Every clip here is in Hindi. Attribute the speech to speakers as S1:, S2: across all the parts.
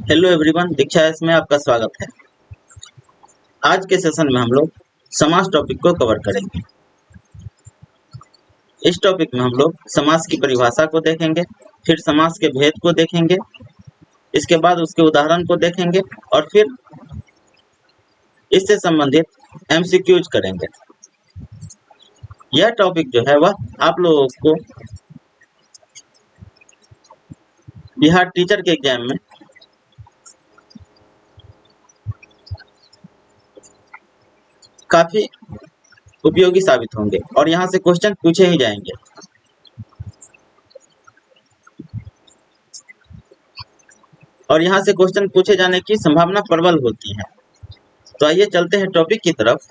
S1: हेलो एवरीवन, दीक्षा एस में आपका स्वागत है। आज के सेशन में हम लोग समास टॉपिक को कवर करेंगे। इस टॉपिक में हम लोग समास की परिभाषा को देखेंगे, फिर समास के भेद को देखेंगे, इसके बाद उसके उदाहरण को देखेंगे और फिर इससे संबंधित एमसीक्यूज करेंगे। यह टॉपिक जो है वह आप लोगों को बिहार टीचर के एग्जाम में काफी उपयोगी साबित होंगे और यहाँ से क्वेश्चन पूछे ही जाएंगे। और यहाँ से क्वेश्चन पूछे जाने की संभावना प्रबल होती है। तो आइए चलते हैं टॉपिक की तरफ।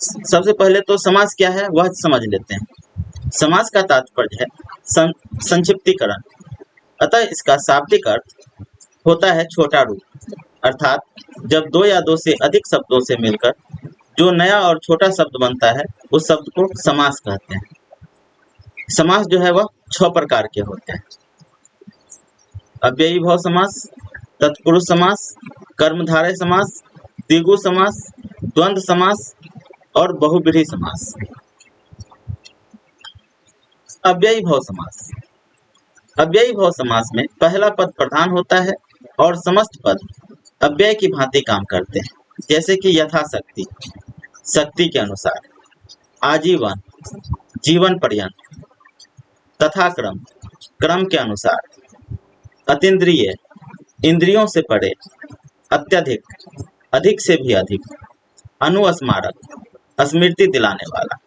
S1: सबसे पहले तो समास क्या है वह समझ लेते हैं। समास का तात्पर्य है संक्षिप्तीकरण, अतः इसका शाब्दिक अर्थ होता है छोटा रूप, अर्थात जब दो या दो से अधिक शब्दों से मिलकर जो नया और छोटा शब्द बनता है उस शब्द को समास कहते हैं। समास जो है वह 6 प्रकार के होते हैं: अव्ययी भाव समास, तत्पुरुष समास, कर्मधारय समास, द्विगु समास, द्वंद्व समास और बहुव्रीहि समास। अव्ययी भाव समास। अव्ययी भाव समास में पहला पद प्रधान होता है और समस्त पद अव्यय की भांति काम करते हैं, जैसे कि यथाशक्ति, शक्ति के अनुसार, आजीवन, जीवन पर्यंत, तथाक्रम, क्रम के अनुसार, अतीन्द्रिय, इंद्रियों से परे, अत्यधिक, अधिक से भी अधिक, अनुस्मारक, स्मृति दिलाने वाला।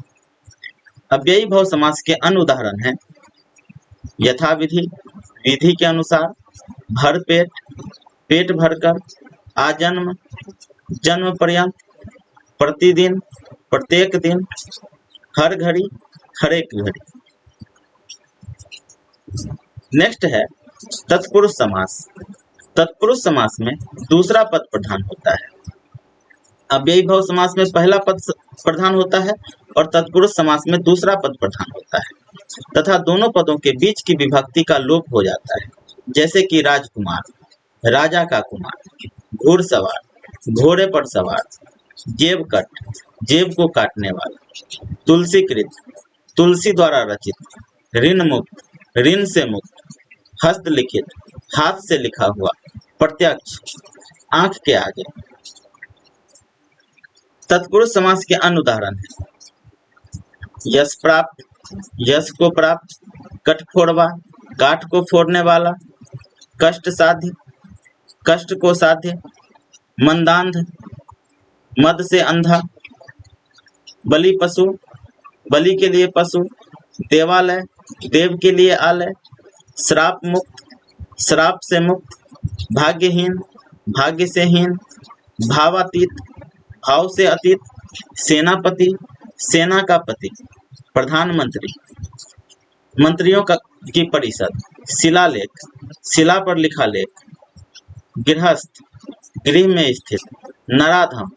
S1: अव्ययी भाव समास के अन्य उदाहरण हैं यथाविधि, विधि के अनुसार, भरपेट, पेट भरकर, आजन्म, जन्म पर्यंत, प्रतिदिन, प्रत्येक दिन, हर घड़ी, हर एक घड़ी। नेक्स्ट है तत्पुरुष समास। तत्पुरुष समास में दूसरा पद प्रधान होता है। अव्ययी भाव समास में पहला पद प्रधान होता है और तत्पुरुष समास में दूसरा पद प्रधान होता है तथा दोनों पदों के बीच की विभक्ति का लोप हो जाता है, जैसे कि राजकुमार, राजा का कुमार, घुड़सवार, घोड़े पर सवार, जेब कट, जेब को काटने वाला, तुलसीकृत, तुलसी द्वारा रचित, ऋण मुक्त, ऋण से मुक्त, हस्तलिखित, हाथ से लिखा हुआ, प्रत्यक्ष, आंख के आगे। तत्पुरुष समास के अन्य उदाहरण हैं यश प्राप्त, यश को प्राप्त, कठफोड़वा, काठ को फोड़ने वाला, कष्ट साध्य, कष्ट को साध्य, मंदांध, मद से अंधा, बलि पशु, बलि के लिए पशु, देवालय, देव के लिए आलय, श्राप मुक्त, श्राप से मुक्त, भाग्यहीन, भाग्य से हीन, भावातीत, भाव से अतीत, सेनापति, सेना का पति, प्रधानमंत्री, मंत्रियों की परिषद, शिलालेख, शिला पर लिखा लेख, गृहस्थ, गृह में स्थित, नराधम,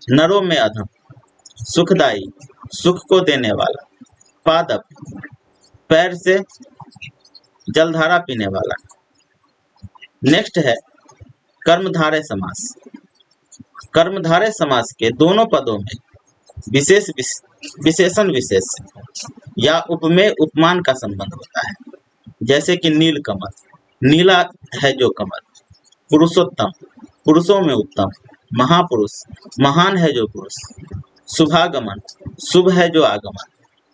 S1: नरों में अधम, सुखदायी, सुख को देने वाला, पादप, पैर से जलधारा पीने वाला। नेक्स्ट है कर्मधारय समास। कर्मधारय समास के दोनों पदों में विशेष विशेषण विशेष या उपमेय उपमान का संबंध होता है, जैसे कि नीलकमल, नीला है जो कमल, पुरुषोत्तम, पुरुषों में उत्तम, महापुरुष, महान है जो पुरुष, शुभागमन, शुभ है जो आगमन,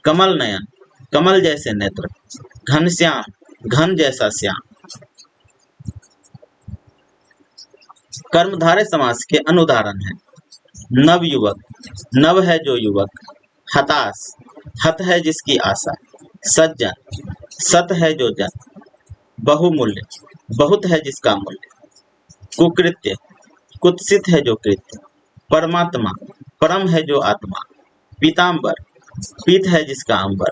S1: कमल नयन, कमल जैसे नेत्र, घनश्याम, घन जैसा श्याम। कर्मधारय समास के अनुदाहरण हैं नवयुवक, नव है जो युवक, हताश, हत है जिसकी आशा, सज्जन, सत है जो जन, बहुमूल्य, बहुत है जिसका मूल्य, कुकृत्य, कुत्सित है जो कृत्य, परमात्मा, परम है जो आत्मा, पीताम्बर, पीत है जिसका अंबर,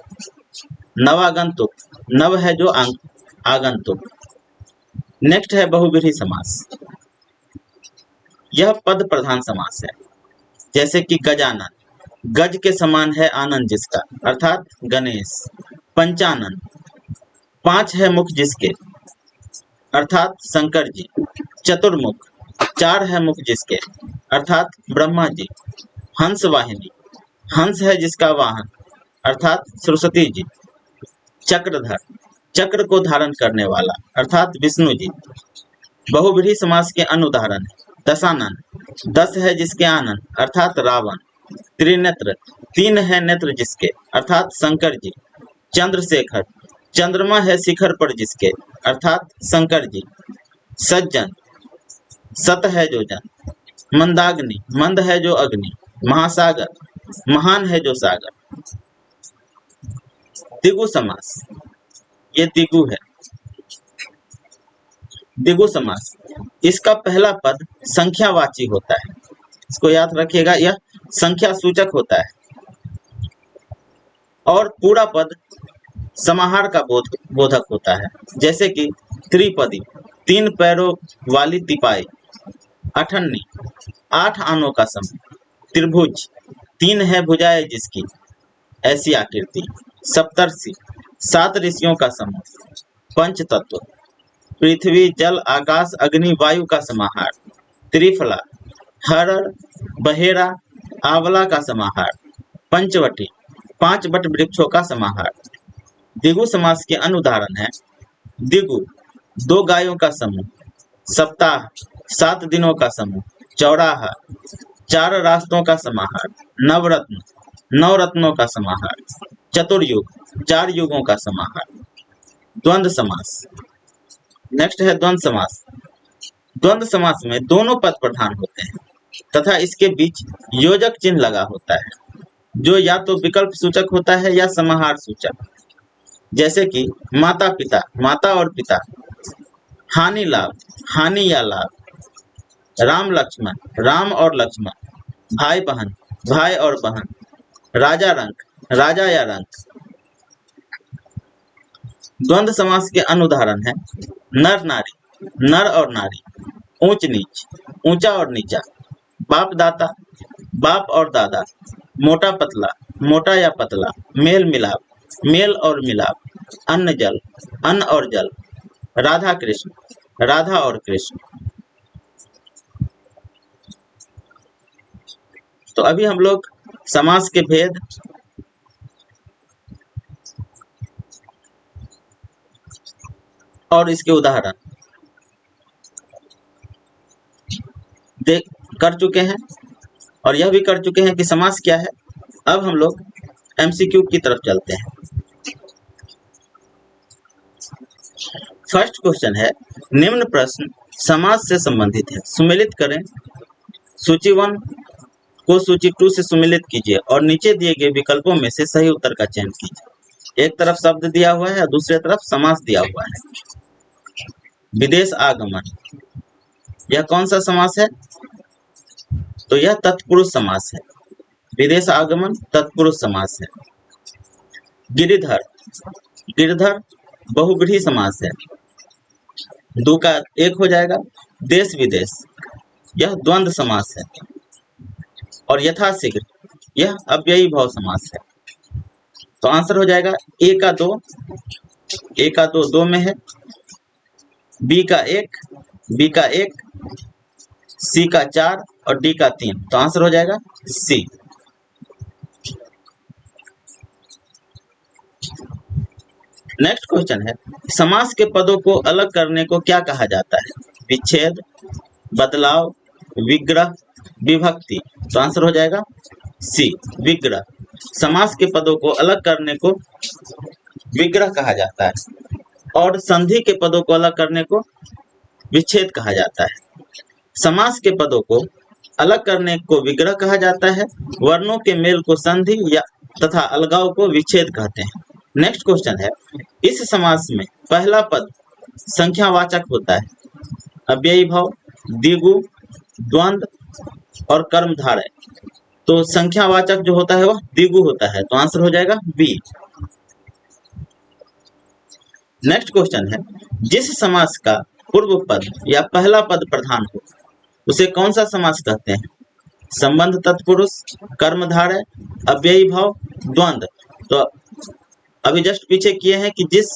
S1: नवागंतुक, नव है जो आगंतुक। नेक्स्ट है बहुव्रीहि समास। यह पद प्रधान समास है, जैसे कि गजानन, गज के समान है आनंद जिसका, अर्थात गणेश, पंचानन, 5 है मुख जिसके, अर्थात शंकर जी। चतुर्मुख, चार है मुख जिसके, अर्थात ब्रह्मा जी। हंस वाहिनी, हंस है जिसका वाहन, अर्थात सरस्वती जी। चक्रधर, चक्र को धारण करने वाला, अर्थात विष्णु जी। बहुव्रीहि समास के अन्य उदाहरण है। दशानन, दस है जिसके आनंद, अर्थात रावण। त्रिनेत्र, तीन है नेत्र जिसके, अर्थात शंकर जी। चंद्रशेखर, चंद्रमा है शिखर पर जिसके, अर्थात शंकर जी। सज्जन, सत है जो जन। मंदाग्नि, मंद है जो अग्नि। महासागर, महान है जो सागर। दिगु समास, ये दिगु है। दिगु समास, इसका पहला पद संख्यावाची होता है, इसको याद रखिएगा, यह संख्या सूचक होता है। और पूरा पद समाहार का बोधक होता है, जैसे कि त्रिपदी, तीन पैरों वाली तिपाई। अठन्नी, आठ आनों का समूह। त्रिभुज, तीन है भुजाएं जिसकी, ऐसी आकृति। सप्तर्षि, सात ऋषियों का समूह। पंचतत्व, पृथ्वी जल आकाश अग्नि वायु का समाहार। त्रिफला, हरड़ बहेरा आंवला का समाहार। पंचवटी, पांच बट वृक्षों का समाहार। दिगु समास के अन्य उदाहरण है। दिगु, दो गायों का समूह। सप्ताह, सात दिनों का समूह। चौराहा, चार रास्तों का समाहार। नवरत्न, नौ रत्नों का समाहार। चतुर्युग, चार युगों का समाहार। द्वंद्व समास, नेक्स्ट है द्वंद्व समास। द्वंद्व समास में दोनों पद प्रधान होते हैं तथा इसके बीच योजक चिन्ह लगा होता है, जो या तो विकल्प सूचक होता है या समाहार सूचक। जैसे कि माता पिता, माता और पिता। हानि लाभ, हानि या लाभ। राम लक्ष्मण, राम और लक्ष्मण। भाई बहन, भाई और बहन। राजा रंक, राजा या रंक। द्वंद्व समास के अन्य उदाहरण है। नर नारी, नर और नारी। ऊंच नीच, ऊंचा और नीचा। बाप दाता, बाप और दादा। मोटा पतला, मोटा या पतला। मेल मिलाप, मेल और मिलाप। अन्न जल, अन्न और जल। राधा कृष्ण, राधा और कृष्ण। तो अभी हम लोग समास के भेद और इसके उदाहरण देख कर चुके हैं और यह भी कर चुके हैं कि समास क्या है। अब हम लोग एमसीक्यू की तरफ चलते हैं। फर्स्ट क्वेश्चन है, निम्न प्रश्न समास से संबंधित है, सुमेलित करें। सूची 1 को सूची 2 से सुमेलित कीजिए और नीचे दिए गए विकल्पों में से सही उत्तर का चयन कीजिए। एक तरफ शब्द दिया हुआ है और दूसरी तरफ समास दिया हुआ है। विदेश आगमन, यह कौन सा समास है? तो यह तत्पुरुष समास है। विदेश आगमन तत्पुरुष समास है। गिरिधर, गिरधर बहुव्रीहि समास है। दो का एक हो जाएगा। देश विदेश, यह द्वंद्व समास है। और यथाशीघ्र, यह अव्ययी भाव समास है। तो आंसर हो जाएगा ए का 2, ए का 2 2 में है, बी का 1, बी का 1, सी का 4 और डी का 3। तो आंसर हो जाएगा सी। नेक्स्ट क्वेश्चन है, समास के पदों को अलग करने को क्या कहा जाता है? विच्छेद, बदलाव, विग्रह, विभक्ति। तो आंसर हो जाएगा सी, विग्रह। समास के पदों को अलग करने को विग्रह कहा जाता है और संधि के पदों को अलग करने को विच्छेद कहा जाता है। समास के पदों को अलग करने को विग्रह कहा जाता है, वर्णों के मेल को संधि या तथा अलगाव को विच्छेद कहते हैं। नेक्स्ट क्वेश्चन है, इस समास में पहला पद संख्यावाचक होता है, अव्ययी भाव, द्विगु, द्वंद्व और कर्मधारय। तो संख्यावाचक जो होता है वह द्विगु होता है। तो आंसर हो जाएगा बी। नेक्स्ट क्वेश्चन है, जिस समास का पूर्व पद या पहला पद प्रधान हो उसे कौन सा समास कहते हैं? संबंध तत्पुरुष, कर्मधारय, अव्ययी भाव, द्वंद्व। तो अभी जस्ट पीछे किए हैं कि जिस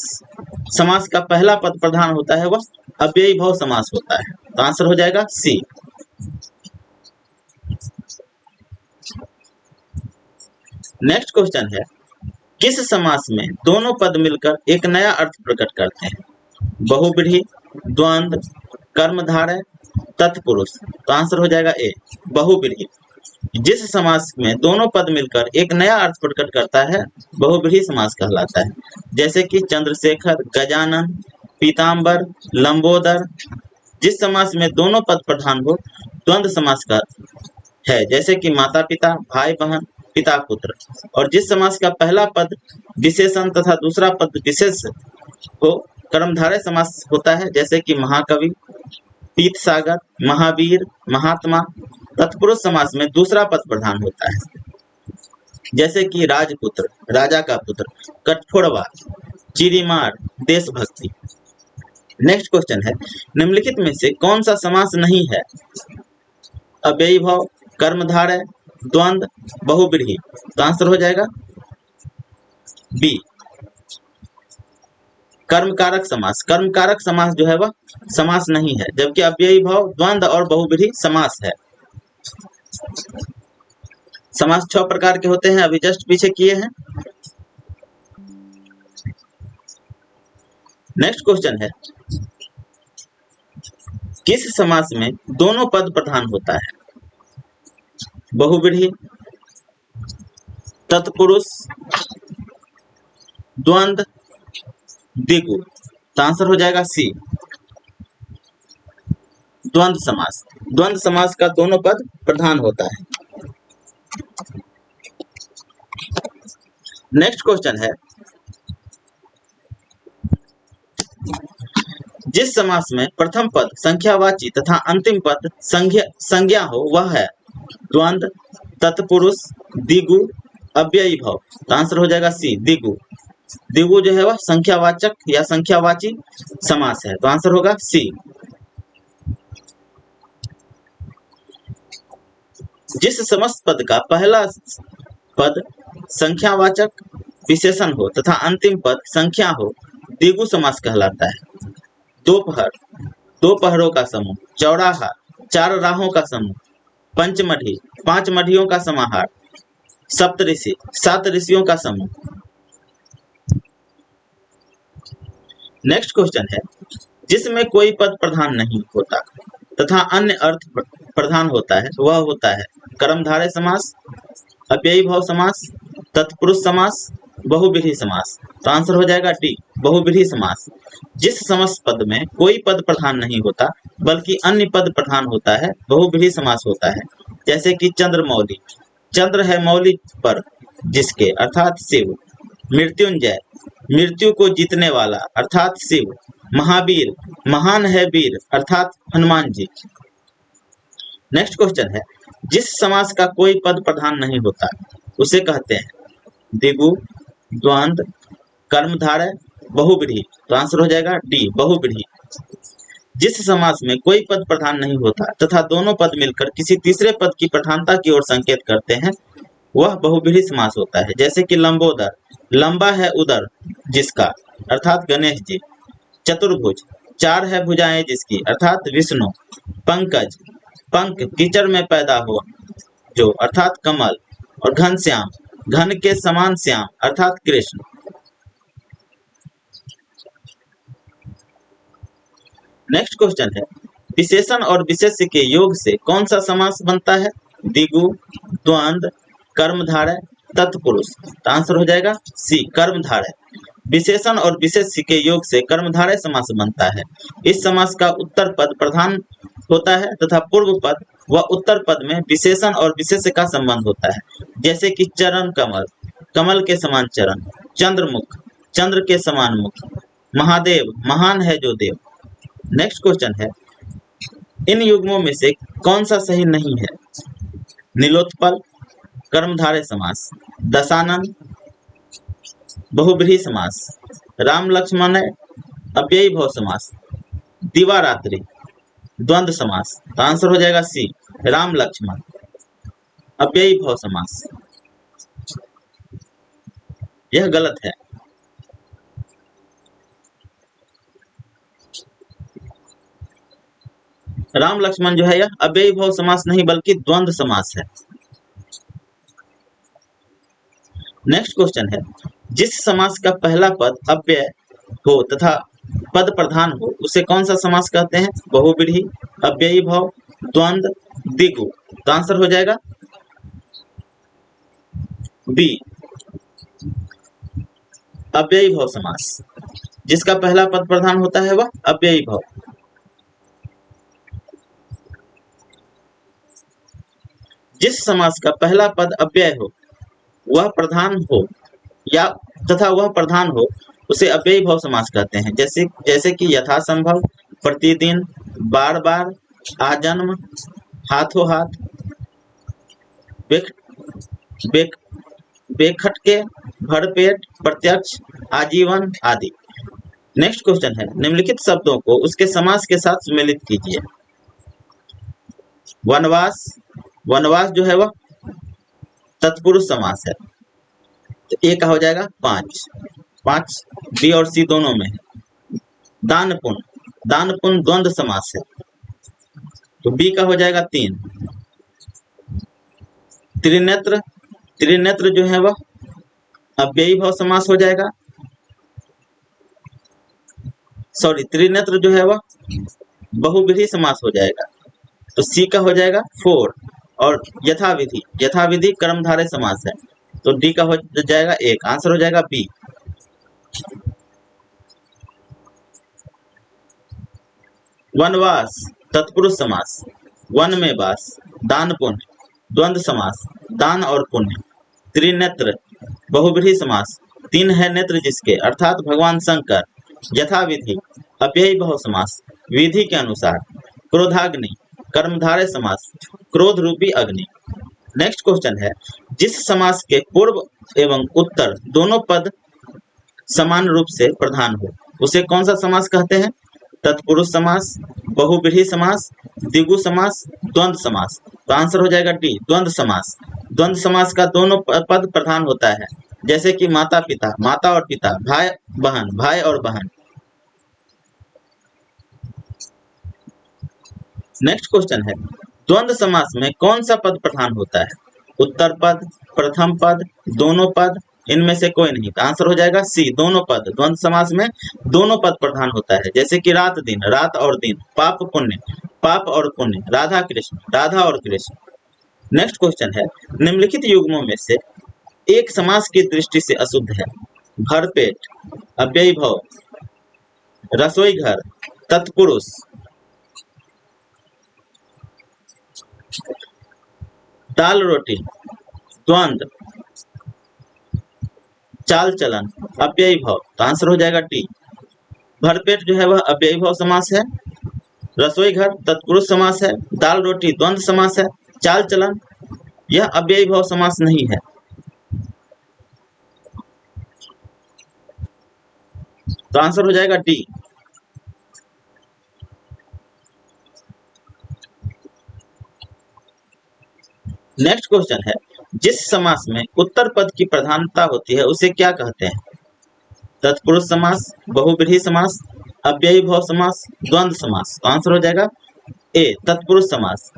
S1: समास का पहला पद प्रधान होता है वह अव्ययी भाव समास होता है। तो आंसर हो जाएगा सी। नेक्स्ट क्वेश्चन है, किस समास में दोनों पद मिलकर एक नया अर्थ प्रकट करते हैं? बहुव्रीहि, द्वंद्व, कर्मधारय, तत्पुरुष। तो आंसर हो जाएगा ए, बहुव्रीहि। जिस समास में दोनों पद मिलकर एक नया अर्थ प्रकट करता है बहुव्रीहि समास कहलाता है। जैसे कि चंद्रशेखर, गजानन, पीताम्बर, लंबोदर। जिस समास में दोनों पद प्रधान हो द्वंद्व समास का है, जैसे कि माता पिता, भाई बहन, पिता पुत्र। और जिस समास का पहला पद विशेषण तथा दूसरा पद विशेष हो कर्मधारय समास होता है, जैसे कि महाकवि, पीत सागर, महावीर, महात्मा। तत्पुरुष समास में दूसरा पद प्रधान होता है, जैसे कि राजपुत्र, राजा का पुत्र, कठफोड़वा, चिरीमार, देशभक्ति। नेक्स्ट क्वेश्चन है, निम्नलिखित में से कौन सा समास नहीं है? अव्ययी भाव, कर्मधारय, द्वंद्व, बहुव्रीहि। तो आंसर हो जाएगा बी, कर्मकारक समास। कर्मकारक समास जो है वह समास नहीं है, जबकि अव्ययी भाव, द्वंद्व और बहुव्रीहि समास है। समास 6 प्रकार के होते हैं, अभी जस्ट पीछे किए हैं। नेक्स्ट क्वेश्चन है, किस समास में दोनों पद प्रधान होता है? बहुव्रीहि, तत्पुरुष, द्वंद्व, द्विगु। तो आंसर हो जाएगा सी, द्वंद्व समास। द्वंद्व समास का दोनों पद प्रधान होता है। नेक्स्ट क्वेश्चन है, जिस समास में प्रथम पद संख्यावाची तथा अंतिम पद संज्ञा हो वह है द्वंद्व, तत्पुरुष, द्विगु, अव्ययी भाव। तो आंसर हो जाएगा सी, द्विगु। द्विगु जो है वह संख्यावाचक या संख्यावाची समास है। तो आंसर होगा सी। जिस समस्त पद का पहला पद संख्यावाचक विशेषण हो तथा अंतिम पद संख्या हो द्विगु समास कहलाता है। दोपहर, दो पहरों का समूह। चौराहा, 4 राहों का समूह। पंचमढ़ी, 5 मढ़ियों का समाहार। सप्तऋषि, 7 ऋषियों का समूह। नेक्स्ट क्वेश्चन है, जिसमें कोई पद प्रधान नहीं होता तथा अन्य अर्थ प्रधान होता है वह होता है कर्मधारय समास, अव्ययी भाव समास, तत्पुरुष समास, बहुव्रीहि समास। तो आंसर हो जाएगा डी, बहुव्रीहि समास। जिस समस्त पद में कोई पद प्रधान नहीं होता बल्कि अन्य पद प्रधान होता है बहुव्रीहि समास होता है। जैसे कि चंद्रमौली, चंद्र है मौली पर जिसके अर्थात शिव। मृत्युंजय, मृत्यु को जीतने वाला अर्थात शिव। महावीर, महान है वीर अर्थात हनुमान जी। नेक्स्ट क्वेश्चन है, जिस समास का कोई पद प्रधान नहीं होता उसे कहते हैं द्विगु, द्वंद्व, कर्मधारय, बहुव्रीहि। तो आंसर हो जाएगा डी, बहुव्रीहि। जिस समास में कोई पद प्रधान नहीं होता तथा दोनों पद मिलकर किसी तीसरे पद की प्रधानता की ओर संकेत करते हैं वह बहुव्रीहि समास होता है। जैसे कि लंबोदर, लंबा है उदर जिसका अर्थात गणेश जी। चतुर्भुज, 4 है भुजाएं जिसकी अर्थात विष्णु। पंकज, पंख कीचड़ में पैदा हुआ जो अर्थात कमल। और घनश्याम, घन के समान श्याम अर्थात कृष्ण। नेक्स्ट क्वेश्चन है, विशेषण और विशेष्य के योग से कौन सा समास बनता है? द्विगु, द्वंद्व, कर्मधारय, तत्पुरुष। तो आंसर हो जाएगा सी, कर्मधारय। विशेषण और विशेष्य के योग से कर्मधारय समास बनता है। इस समास का उत्तर पद प्रधान होता है तथा पूर्व पद व उत्तर पद में विशेषण और विशेष्य का संबंध होता है। जैसे कि चरण कमल, कमल के समान चरण। चंद्रमुख, चंद्र के समान मुख। महादेव, महान है जो देव। नेक्स्ट क्वेश्चन है, इन युग्मों में से कौन सा सही नहीं है? नीलोत्पल, कर्मधारय समास। दशानन, बहुव्रीहि समास। राम लक्ष्मण, अव्ययी भाव समास। दिवारात्रि, द्वंद्व समास। तो आंसर हो जाएगा सी, राम लक्ष्मण, अव्ययी भाव समास। यह गलत है। राम लक्ष्मण जो है यह अव्ययी भाव समास नहीं बल्कि द्वंद्व समास है। नेक्स्ट क्वेश्चन है, जिस समास का पहला पद अव्यय हो तथा पद प्रधान हो उसे कौन सा समास कहते हैं? बहुव्रीहि, अव्ययी भाव, द्वंद्व, द्विगु। तो आंसर हो जाएगा बी, अव्ययी भाव समास। जिसका पहला पद प्रधान होता है वह अव्ययी भाव। जिस समास का पहला पद अव्यय हो वह प्रधान हो या तथा वह प्रधान हो उसे अव्ययी भाव समास कहते हैं। जैसे कि यथासंभव, प्रतिदिन, बार बार, आजन्म, हाथों हाथ, बेख बेख बेखटके, भरपेट, प्रत्यक्ष, आजीवन आदि। नेक्स्ट क्वेश्चन है, निम्नलिखित शब्दों को उसके समास के साथ सम्मिलित कीजिए। वनवास, वनवास जो है वह तत्पुरुष समास है, तो ए का हो जाएगा 5, 5 बी और सी दोनों में है। दान पुण्य, दान पुण्य द्वंद्व समास है, तो बी का हो जाएगा 3। त्रिनेत्र, त्रिनेत्र जो है वह अव्ययी भाव समास हो जाएगा। सॉरी, त्रिनेत्र जो है वह बहुव्रीहि समास हो जाएगा, तो सी का हो जाएगा 4। और यथाविधि, यथाविधि कर्मधारय समास है, तो डी का हो जाएगा 1। आंसर हो जाएगा बी। वनवास तत्पुरुष समास, वन में वास, दान पुण्य द्वंद्व समास, दान और पुण्य। त्रिनेत्र बहुव्रीहि समास, 3 है नेत्र जिसके अर्थात भगवान शंकर। यथाविधि अव्ययी भाव समास, विधि के अनुसार। क्रोधाग्नि कर्मधारय समास, क्रोध रूपी अग्नि। नेक्स्ट क्वेश्चन है, जिस समास के पूर्व एवं उत्तर दोनों पद समान रूप से प्रधान हो उसे कौन सा समास कहते हैं? तत्पुरुष समास, बहुव्रीहि समास, द्विगु समास, द्वंद्व समास। तो आंसर हो जाएगा डी, द्वंद्व समास। द्वंद्व समास का दोनों पद प्रधान होता है, जैसे कि माता पिता, माता और पिता, भाई बहन, भाई और बहन। नेक्स्ट क्वेश्चन है, द्वंद्व समास में कौन सा पद प्रधान होता है? उत्तर पद, प्रथम पद, दोनों पद, इनमें से कोई नहीं। तो आंसर हो जाएगा सी, दोनों पद। द्वंद्व समास में दोनों पद प्रधान होता है, जैसे कि रात दिन, रात और दिन, पाप पुण्य, पाप और पुण्य, राधा कृष्ण, राधा और कृष्ण। नेक्स्ट क्वेश्चन है, निम्नलिखित युग्मों में से एक समास की दृष्टि से अशुद्ध है? भरपेट अव्ययी भाव, रसोई घर तत्पुरुष, दाल रोटी द्वंद्व, चाल चलन अव्ययी भाव। तो आंसर हो जाएगा टी। भरपेट जो है वह अव्ययी भाव समास है, रसोई घर तत्पुरुष समास है, दाल रोटी द्वंद्व समास है, चाल चलन यह अव्ययी भाव समास नहीं है। तो आंसर हो जाएगा डी। नेक्स्ट क्वेश्चन है, जिस समास में उत्तर पद की प्रधानता होती है उसे क्या कहते हैं? तत्पुरुष समास, बहुव्रीहि समास, अव्ययी भाव समास, द्वंद्व समास। तो आंसर हो जाएगा ए, तत्पुरुष समास।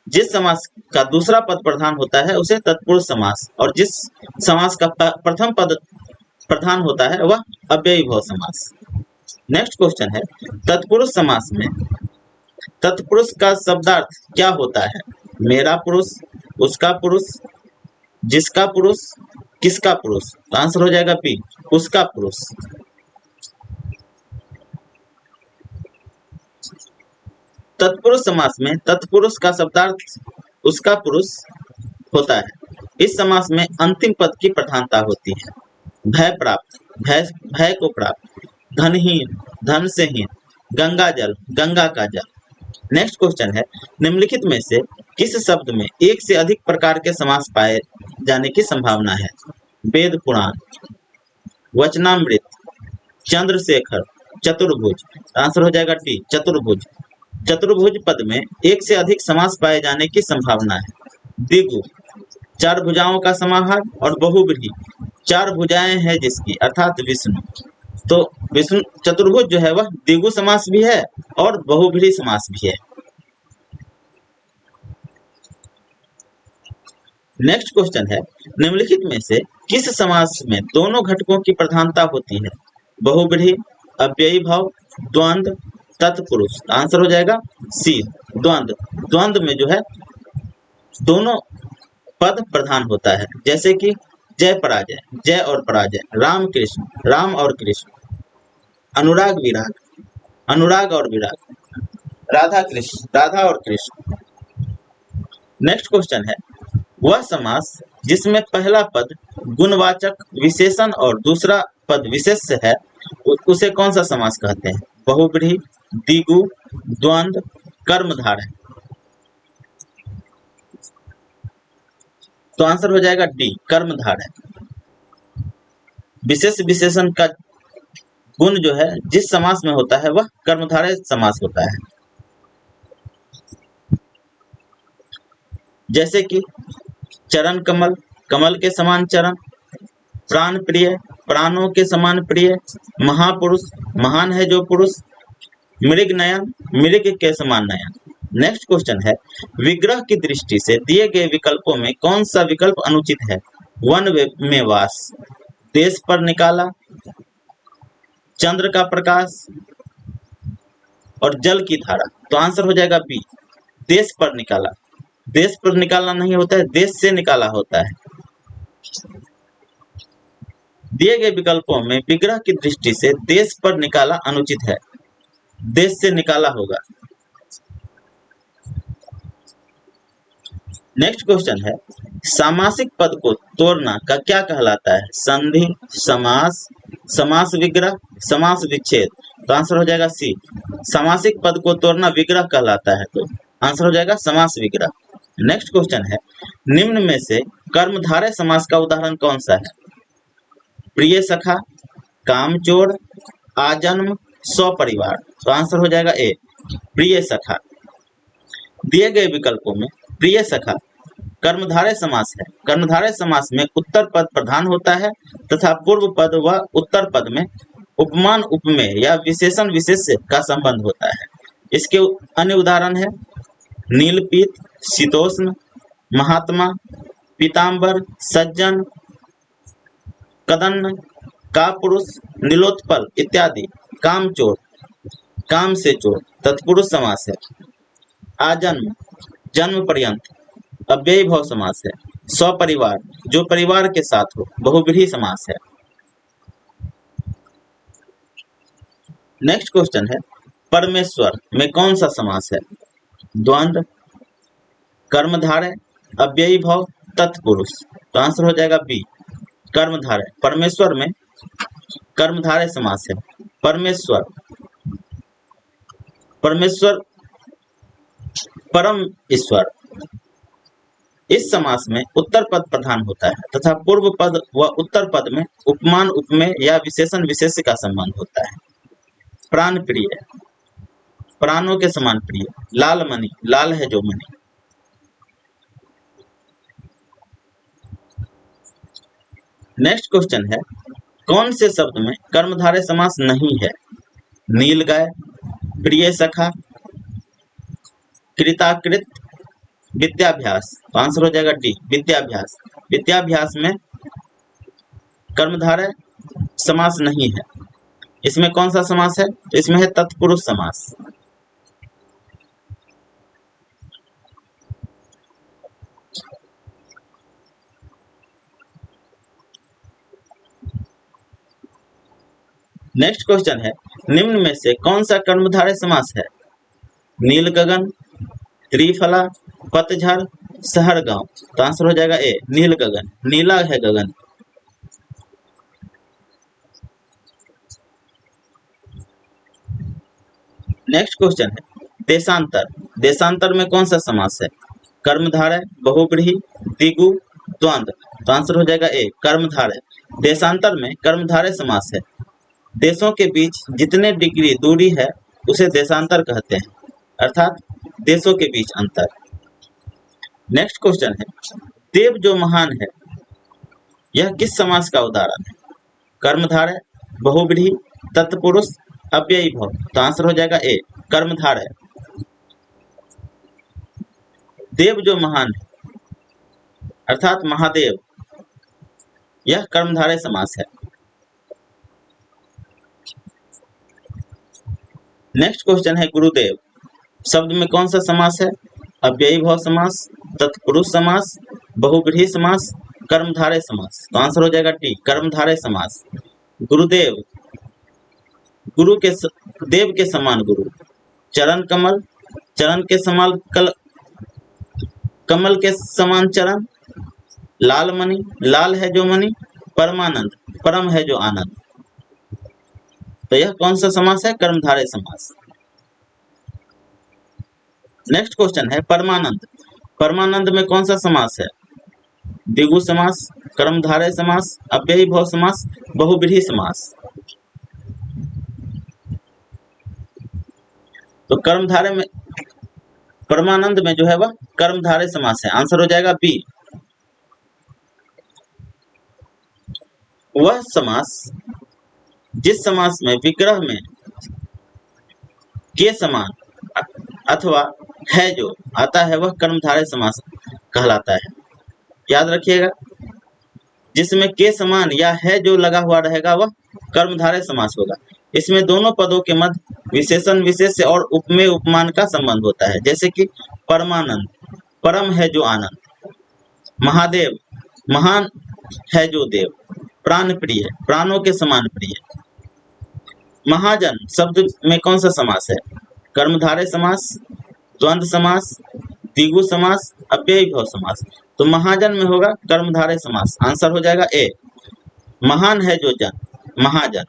S1: जिस समास का दूसरा पद प्रधान होता है उसे तत्पुरुष समास, और जिस समास का प्रथम पद प्रधान होता है वह अव्ययी भाव समास। नेक्स्ट क्वेश्चन है, तत्पुरुष समास में तत्पुरुष का शब्दार्थ क्या होता है? मेरा पुरुष, उसका पुरुष, जिसका पुरुष, किसका पुरुष। तो आंसर हो जाएगा पी, उसका पुरुष। तत्पुरुष समास में तत्पुरुष का शब्दार्थ उसका पुरुष होता है। इस समास में अंतिम पद की प्रधानता होती है। भय प्राप्त, भय को प्राप्त, धनहीन, धन से हीन, गंगा जल, गंगा का जल। नेक्स्ट क्वेश्चन है, निम्नलिखित में से किस शब्द में एक से अधिक प्रकार के समास पाए जाने की संभावना है? वेद पुराण, वचनामृत, चंद्रशेखर, चतुर्भुज। आंसर हो जाएगा टी, चतुर्भुज। चतुर्भुज पद में एक से अधिक समास पाए जाने की संभावना है। द्विगु, 4 भुजाओं का समाहार, और बहुव्रीहि, 4 भुजाएं हैं जिसकी अर्थात विष्णु। तो विष्णु चतुर्भुज जो है वह द्विगु समास भी है और बहुव्रीहि समास भी है। नेक्स्ट क्वेश्चन है, निम्नलिखित में से किस समास में दोनों घटकों की प्रधानता होती है? बहुब्रीहि, अव्ययी भाव, द्वंद्व, तत्पुरुष। आंसर हो जाएगा सी, द्वंद्व। द्वंद्व में जो है दोनों पद प्रधान होता है, जैसे कि जय पराजय, जय और पराजय, राम कृष्ण, राम और कृष्ण, अनुराग विराग, अनुराग और विराग, राधा कृष्ण, राधा और कृष्ण। नेक्स्ट क्वेश्चन है, वह समास जिसमें पहला पद गुणवाचक विशेषण और दूसरा पद विशेष्य है उसे कौन सा समास कहते हैं? बहुब्रीहि, द्विगु, द्वंद्व, कर्मधारय। तो आंसर हो जाएगा डी, कर्मधारय। विशेष विशेषण का गुण जो है जिस समास में होता है वह कर्मधारय समास होता है। जैसे कि चरण कमल, कमल के समान चरण, प्राण प्रिय, प्राणों के समान प्रिय, महापुरुष, महान है जो पुरुष, मृग नयन, मृग के समान नयन। नेक्स्ट क्वेश्चन है, विग्रह की दृष्टि से दिए गए विकल्पों में कौन सा विकल्प अनुचित है? वन में वास, देश पर निकाला, चंद्र का प्रकाश और जल की धारा। तो आंसर हो जाएगा बी, देश पर निकाला। देश पर निकालना नहीं होता है, देश से निकाला होता है। दिए गए विकल्पों में विग्रह की दृष्टि से देश पर निकाला अनुचित है, देश से निकाला होगा। नेक्स्ट क्वेश्चन है, सामासिक पद को तोड़ना का क्या कहलाता है? संधि, समास, समास विग्रह, समास विच्छेद। तो आंसर हो जाएगा सी, सामासिक पद को तोड़ना विग्रह कहलाता है। तो आंसर हो जाएगा समास विग्रह। नेक्स्ट क्वेश्चन है, निम्न में से कर्मधारय समास का उदाहरण कौन सा है? प्रिय सखा, कामचोर, आजन्म, सपरिवार। तो आंसर हो जाएगा ए, प्रिय सखा। दिए गए विकल्पों में प्रिय सखा कर्मधारय समास है। कर्मधारय समास में उत्तर पद प्रधान होता है तथा पूर्व पद व उत्तर पद में उपमान उपमेय या विशेषण विशेष्य का संबंध होता है। इसके अन्य उदाहरण है नीलपीत, शीतोष्ण, महात्मा, पीताम्बर, सज्जन, कदन्न, कापुरुष, नीलोत्पल इत्यादि। कामचोर, काम से चोर, तत्पुरुष समास है। आजन्म, जन्म पर्यंत, अव्ययी भाव समास है। सपरिवार, जो परिवार के साथ हो, बहुव्रीहि समास है। नेक्स्ट क्वेश्चन है, परमेश्वर में कौन सा समास है? द्वंद्व, कर्मधारय, अव्ययी भाव, तत्पुरुष। तो आंसर हो जाएगा बी, कर्मधारय। परमेश्वर में कर्मधारय समास है। परमेश्वर, परमेश्वर परम ईश्वर। इस समास में उत्तर पद प्रधान होता है तथा पूर्व पद व उत्तर पद में उपमान उपमेय या विशेषण विशेष्य का संबंध होता है। प्राण प्रिय, प्राणों के समान प्रिय, लाल मणि, लाल है जो मणि। नेक्स्ट क्वेश्चन है, कौन से शब्द में कर्मधारय समास नहीं है? नील गाय, प्रिय सखा, कृताकृत, विद्याभ्यास। तो आंसर हो जाएगा डी, विद्याभ्यास। विद्याभ्यास में कर्मधारय समास नहीं है। इसमें कौन सा समास है? तो इसमें है तत्पुरुष समास। नेक्स्ट क्वेश्चन है, निम्न में से कौन सा कर्मधारय समास है? नील गगन, त्रिफला, पतझड़, शहर गांव। तो आंसर हो जाएगा ए, नील गगन। नीला है गगन। नेक्स्ट क्वेश्चन है, देशांतर। देशांतर में कौन सा समास है? कर्मधारय, बहुव्रीहि, द्विगु, द्वंद्व। तो आंसर हो जाएगा ए, कर्मधारय। देशांतर में कर्मधारय समास है। देशों के बीच जितने डिग्री दूरी है उसे देशांतर कहते हैं, अर्थात देशों के बीच अंतर। नेक्स्ट क्वेश्चन है, देव जो महान है यह किस समास का उदाहरण है? कर्मधारय, बहुव्रीहि, तत्पुरुष, अव्ययी भाव। तो आंसर हो जाएगा ए, कर्मधारय। देव जो महान है अर्थात महादेव, यह कर्मधारय समास है। नेक्स्ट क्वेश्चन है गुरुदेव शब्द में कौन सा समास है? अव्ययी भाव समास, तत्पुरुष समास, बहुव्रीहि समास, कर्मधारय समास। तो आंसर हो जाएगा टी, कर्मधारय समास। गुरुदेव, गुरु के देव के समान गुरु, चरण कमल, चरण के समान कमल के समान चरण, लाल मणि, लाल है जो मणि, परमानंद, परम है जो आनंद। तो यह कौन सा समास है? कर्मधारय समास। नेक्स्ट क्वेश्चन है परमानंद, परमानंद में कौन सा समास है? द्विगु समास, कर्मधारय समास, अव्ययी भाव समास, बहुव्रीहि समास। तो कर्मधारय में, परमानंद में जो है वह कर्मधारय समास है। आंसर हो जाएगा बी। वह समास जिस समास में विग्रह में के समान अथवा है जो आता है वह कर्मधारय समास कहलाता है। याद रखिएगा, जिसमें के समान या है जो लगा हुआ रहेगा वह कर्मधारय समास होगा। इसमें दोनों पदों के मध्य विशेषण विशेष्य और उपमेय उपमान का संबंध होता है। जैसे कि परमानंद, परम है जो आनंद, महादेव, महान है जो देव, प्राण प्रिय, प्राणों के समान प्रिय। महाजन शब्द में कौन सा समास है? कर्मधारय समास, द्वंद्व समास, द्विगु समास, अव्ययी भाव समास। तो महाजन में होगा कर्मधारय समास। आंसर हो जाएगा ए, महान है जो जन, महाजन।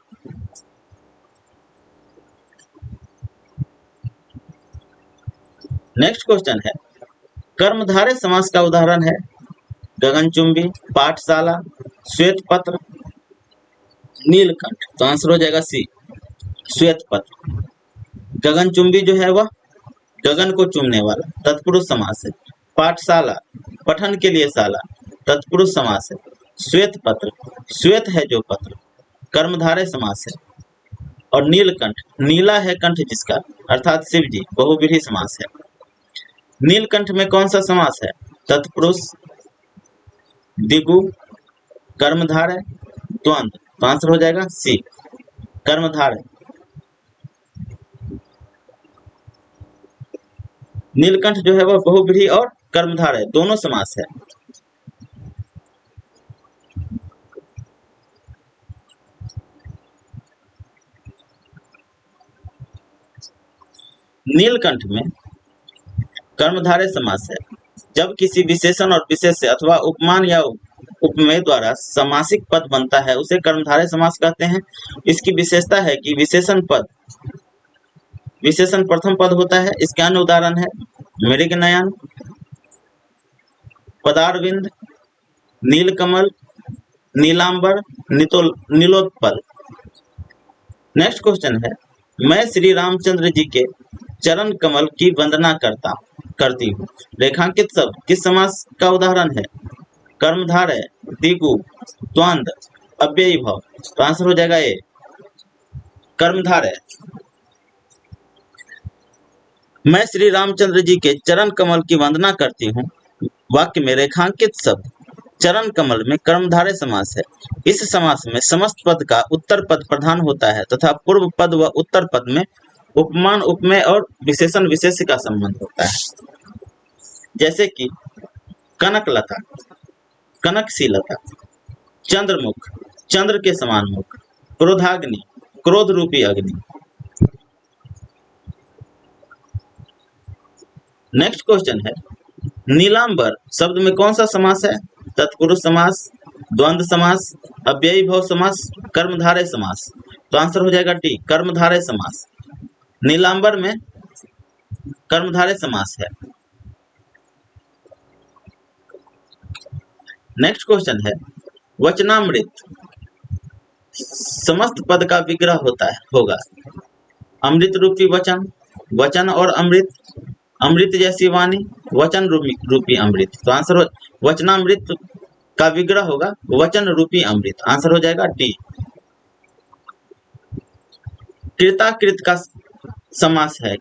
S1: नेक्स्ट क्वेश्चन है कर्मधारय समास का उदाहरण है गगनचुंबी, पाठशाला, श्वेत पत्र, नीलकंठ। तो आंसर हो जाएगा सी, श्वेत पत्र। गगनचुंबी जो है वह गगन को चूमने वाला, तत्पुरुष समास है। पाठशाला, पठन के लिए शाला, तत्पुरुष समास है। श्वेत पत्र, श्वेत है जो पत्र, कर्मधारय समास है। और नीलकंठ, नीला है कंठ जिसका, अर्थात शिव जी, बहुव्रीहि समास है। नीलकंठ में कौन सा समास है? तत्पुरुष, द्विगु, कर्मधारय, द्वंद्व। तो आंसर हो जाएगा सी, कर्मधारय। नीलकंठ जो है वह बहुव्रीहि और कर्मधारय दोनों समास है। नीलकंठ में कर्मधारय समास है। जब किसी विशेषण और विशेष्य अथवा उपमान या उपमेय द्वारा समासिक पद बनता है उसे कर्मधारय समास कहते हैं। इसकी विशेषता है कि विशेषण प्रथम पद होता है। इसके अन्य उदाहरण है मृगनयन, पदारविंद, नीलकमल, नीलांबर, नीलोत्पल। नेक्स्ट क्वेश्चन है मैं श्री रामचंद्र जी के चरण कमल की वंदना करती हूँ। रेखांकित शब्द किस समास का उदाहरण है? कर्मधारय, द्विगु, द्वंद्व, अव्ययी भाव। तो आंसर हो जाएगा ए, कर्मधारय। मैं श्री रामचंद्र जी के चरण कमल की वंदना करती हूँ वाक्य में रेखांकित शब्द चरण कमल में कर्मधारय समास है। इस समास में समस्त पद का उत्तर पद प्रधान होता है तथा पूर्व पद व उत्तर पद में उपमान, उपमेय और विशेषण विशेष्य का संबंध होता है। जैसे कि कनकलता, कनकशीलता, चंद्रमुख, चंद्र के समान मुख, क्रोधाग्नि, क्रोध रूपी अग्नि। नेक्स्ट क्वेश्चन है नीलांबर शब्द में कौन सा समास है? तत्पुरुष समास, द्वंद्व समास, अव्ययी भाव समास, कर्मधारय समास। तो आंसर हो जाएगा टी, कर्मधारय समास। नीलांबर में कर्मधारय समास है। नेक्स्ट क्वेश्चन है वचनामृत समस्त पद का विग्रह होगा। अमृत रूपी वचन, वचन और अमृत, अमृत जैसी वाणी, वचन रूपी अमृत। तो आंसर वचनामृत का विग्रह होगा वचन रूपी अमृत। आंसर हो जाएगा डी। कृताकृत का समास है।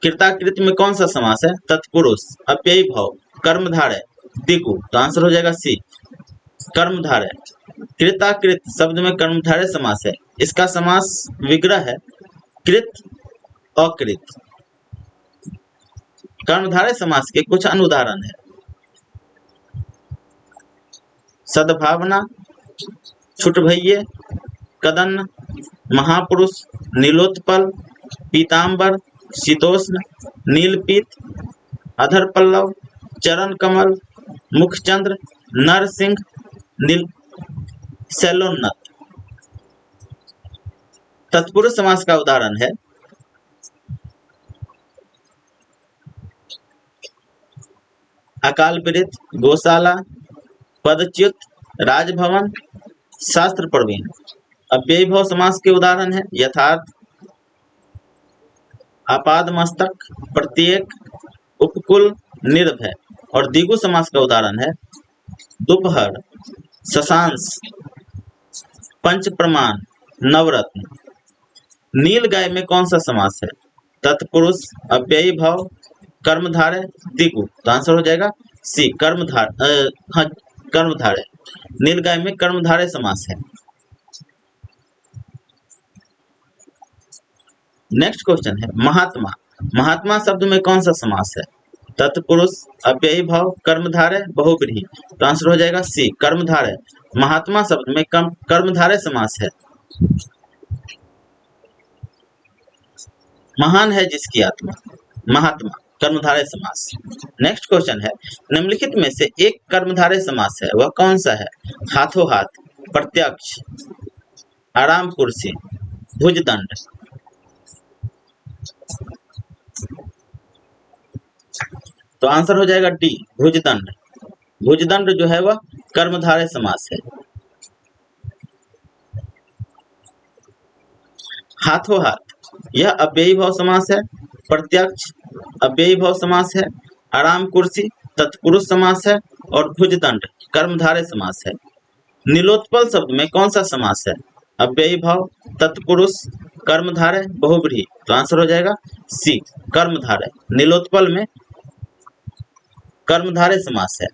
S1: कृताकृत में कौन सा समास है? तत्पुरुष, अव्ययी भाव, कर्मधारय, दिगु, तो आंसर हो जाएगा सी कर्मधारय। कृताकृत शब्द में कर्मधारय समास है, इसका समास विग्रह है कृत अकृत। कर्मधारय समास के कुछ अनुदाहरण है सद्भावना, छुटभइये, कदन्न, महापुरुष, नीलोत्पल, पीताम्बर, शीतोष्ण, नीलपीत, अधर पल्लव, चरण कमल, मुखचंद्र, नरसिंह, नील शैलोन्नत। तत्पुरुष समास का उदाहरण है अकाल पीड़ित, गौशाला, पदच्युत, राजभवन, शास्त्र प्रवीण। अव्ययीभाव समास के उदाहरण है यथार्थ, आपादमस्तक, प्रत्येक, उपकुल, निर्भय। और द्विगु समास का उदाहरण है दोपहर, शशांश, पंच प्रमाण, नवरत्न। नील गाय में कौन सा समास है? तत्पुरुष, अव्ययी भाव, कर्मधारय, द्विगु। तो आंसर हो जाएगा सी कर्मधारय। नील गाय में कर्मधारय समास है। नेक्स्ट क्वेश्चन है महात्मा। महात्मा शब्द में कौन सा समास है? तत्पुरुष, अव्ययी भाव, कर्मधारय, बहुव्रीहि। तो आंसर हो जाएगा सी कर्मधारय। महात्मा शब्द में कर्मधारय समास है। महान है जिसकी आत्मा, महात्मा, कर्मधारय समास। नेक्स्ट क्वेश्चन है निम्नलिखित में से एक कर्मधारय समास है, वह कौन सा है? हाथों हाथ, प्रत्यक्ष, आराम कुर्सी, भुजदंड। तो आंसर हो जाएगा डी भुजदंड। भुजदंड जो है वह कर्मधारय समास है। हाथों हाथ, यह अव्ययी भाव समास है। प्रत्यक्ष अव्ययी भाव समास है। आराम कुर्सी तत्पुरुष समास है। और भुजदंड कर्मधारय समास है। नीलोत्पल शब्द में कौन सा समास है? अव्ययी भाव, तत्पुरुष, कर्मधारय, बहुव्रीहि। तो आंसर हो जाएगा सी कर्मधारय। नीलोत्पल में कर्मधारय समास है।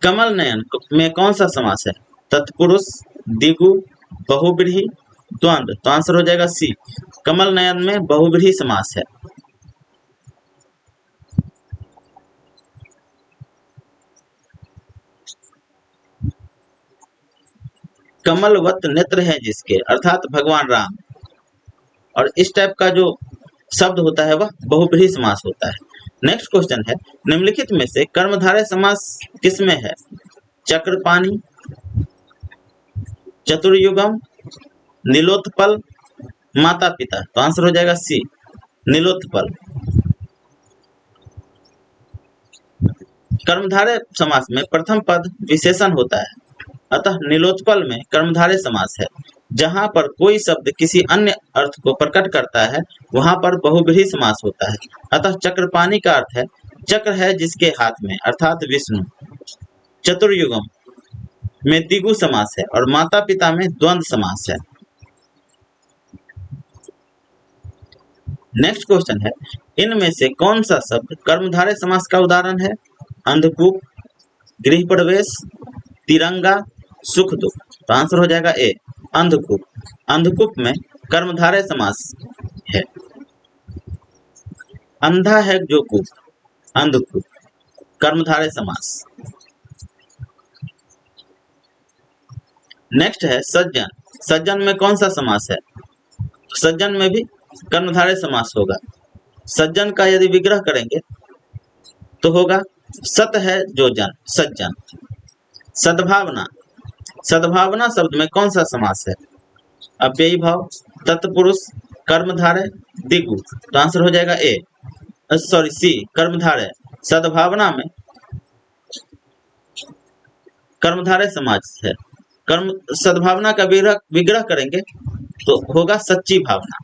S1: कमल नयन में कौन सा समास है? तत्पुरुष, द्विगु, बहुव्रीहि, द्वंद्व। तो आंसर हो जाएगा सी कमल नयन में बहुव्रीहि समास है। कमलवत नेत्र है जिसके, अर्थात भगवान राम। और इस टाइप का जो शब्द होता है वह बहुव्रीहि समास होता है। नेक्स्ट क्वेश्चन है निम्नलिखित में से कर्मधारय समास किसमें है? चक्रपाणी, चतुर्युगम, नीलोत्पल, माता पिता। तो आंसर हो जाएगा सी नीलोत्पल। कर्मधारय समास में प्रथम पद विशेषण होता है, अतः नीलोत्पल में कर्मधारय समास है। जहां पर कोई शब्द किसी अन्य अर्थ को प्रकट करता है वहां पर बहुव्रीहि समास होता है। अतः चक्रपाणी का अर्थ है चक्र है जिसके हाथ में, अर्थात विष्णु। चतुर्युगम में द्विगु समास है और माता पिता में द्वंद्व समास है। नेक्स्ट क्वेश्चन है इनमें से कौन सा शब्द कर्मधारय समास का उदाहरण है? अंधकूप, गृह प्रवेश, तिरंगा, सुख दुख। तो आंसर हो जाएगा ए अंधकूप। अंधकूप में कर्मधारय समास है। अंधा है जो कूप, अंधकूप, कर्मधारय समास। नेक्स्ट है सज्जन। सज्जन में कौन सा समास है? सज्जन में भी कर्मधारय समास होगा। सज्जन का यदि विग्रह करेंगे तो होगा सत है जो जन, सज्जन। सद्भावना। सद्भावना शब्द में कौन सा समास है? अव्ययी भाव, तत्पुरुष, कर्मधारय, द्विगु। तो आंसर हो जाएगा ए सी कर्मधारय। सद्भावना में कर्मधारय समास है। कर्म सद्भावना का विग्रह करेंगे तो होगा सच्ची भावना।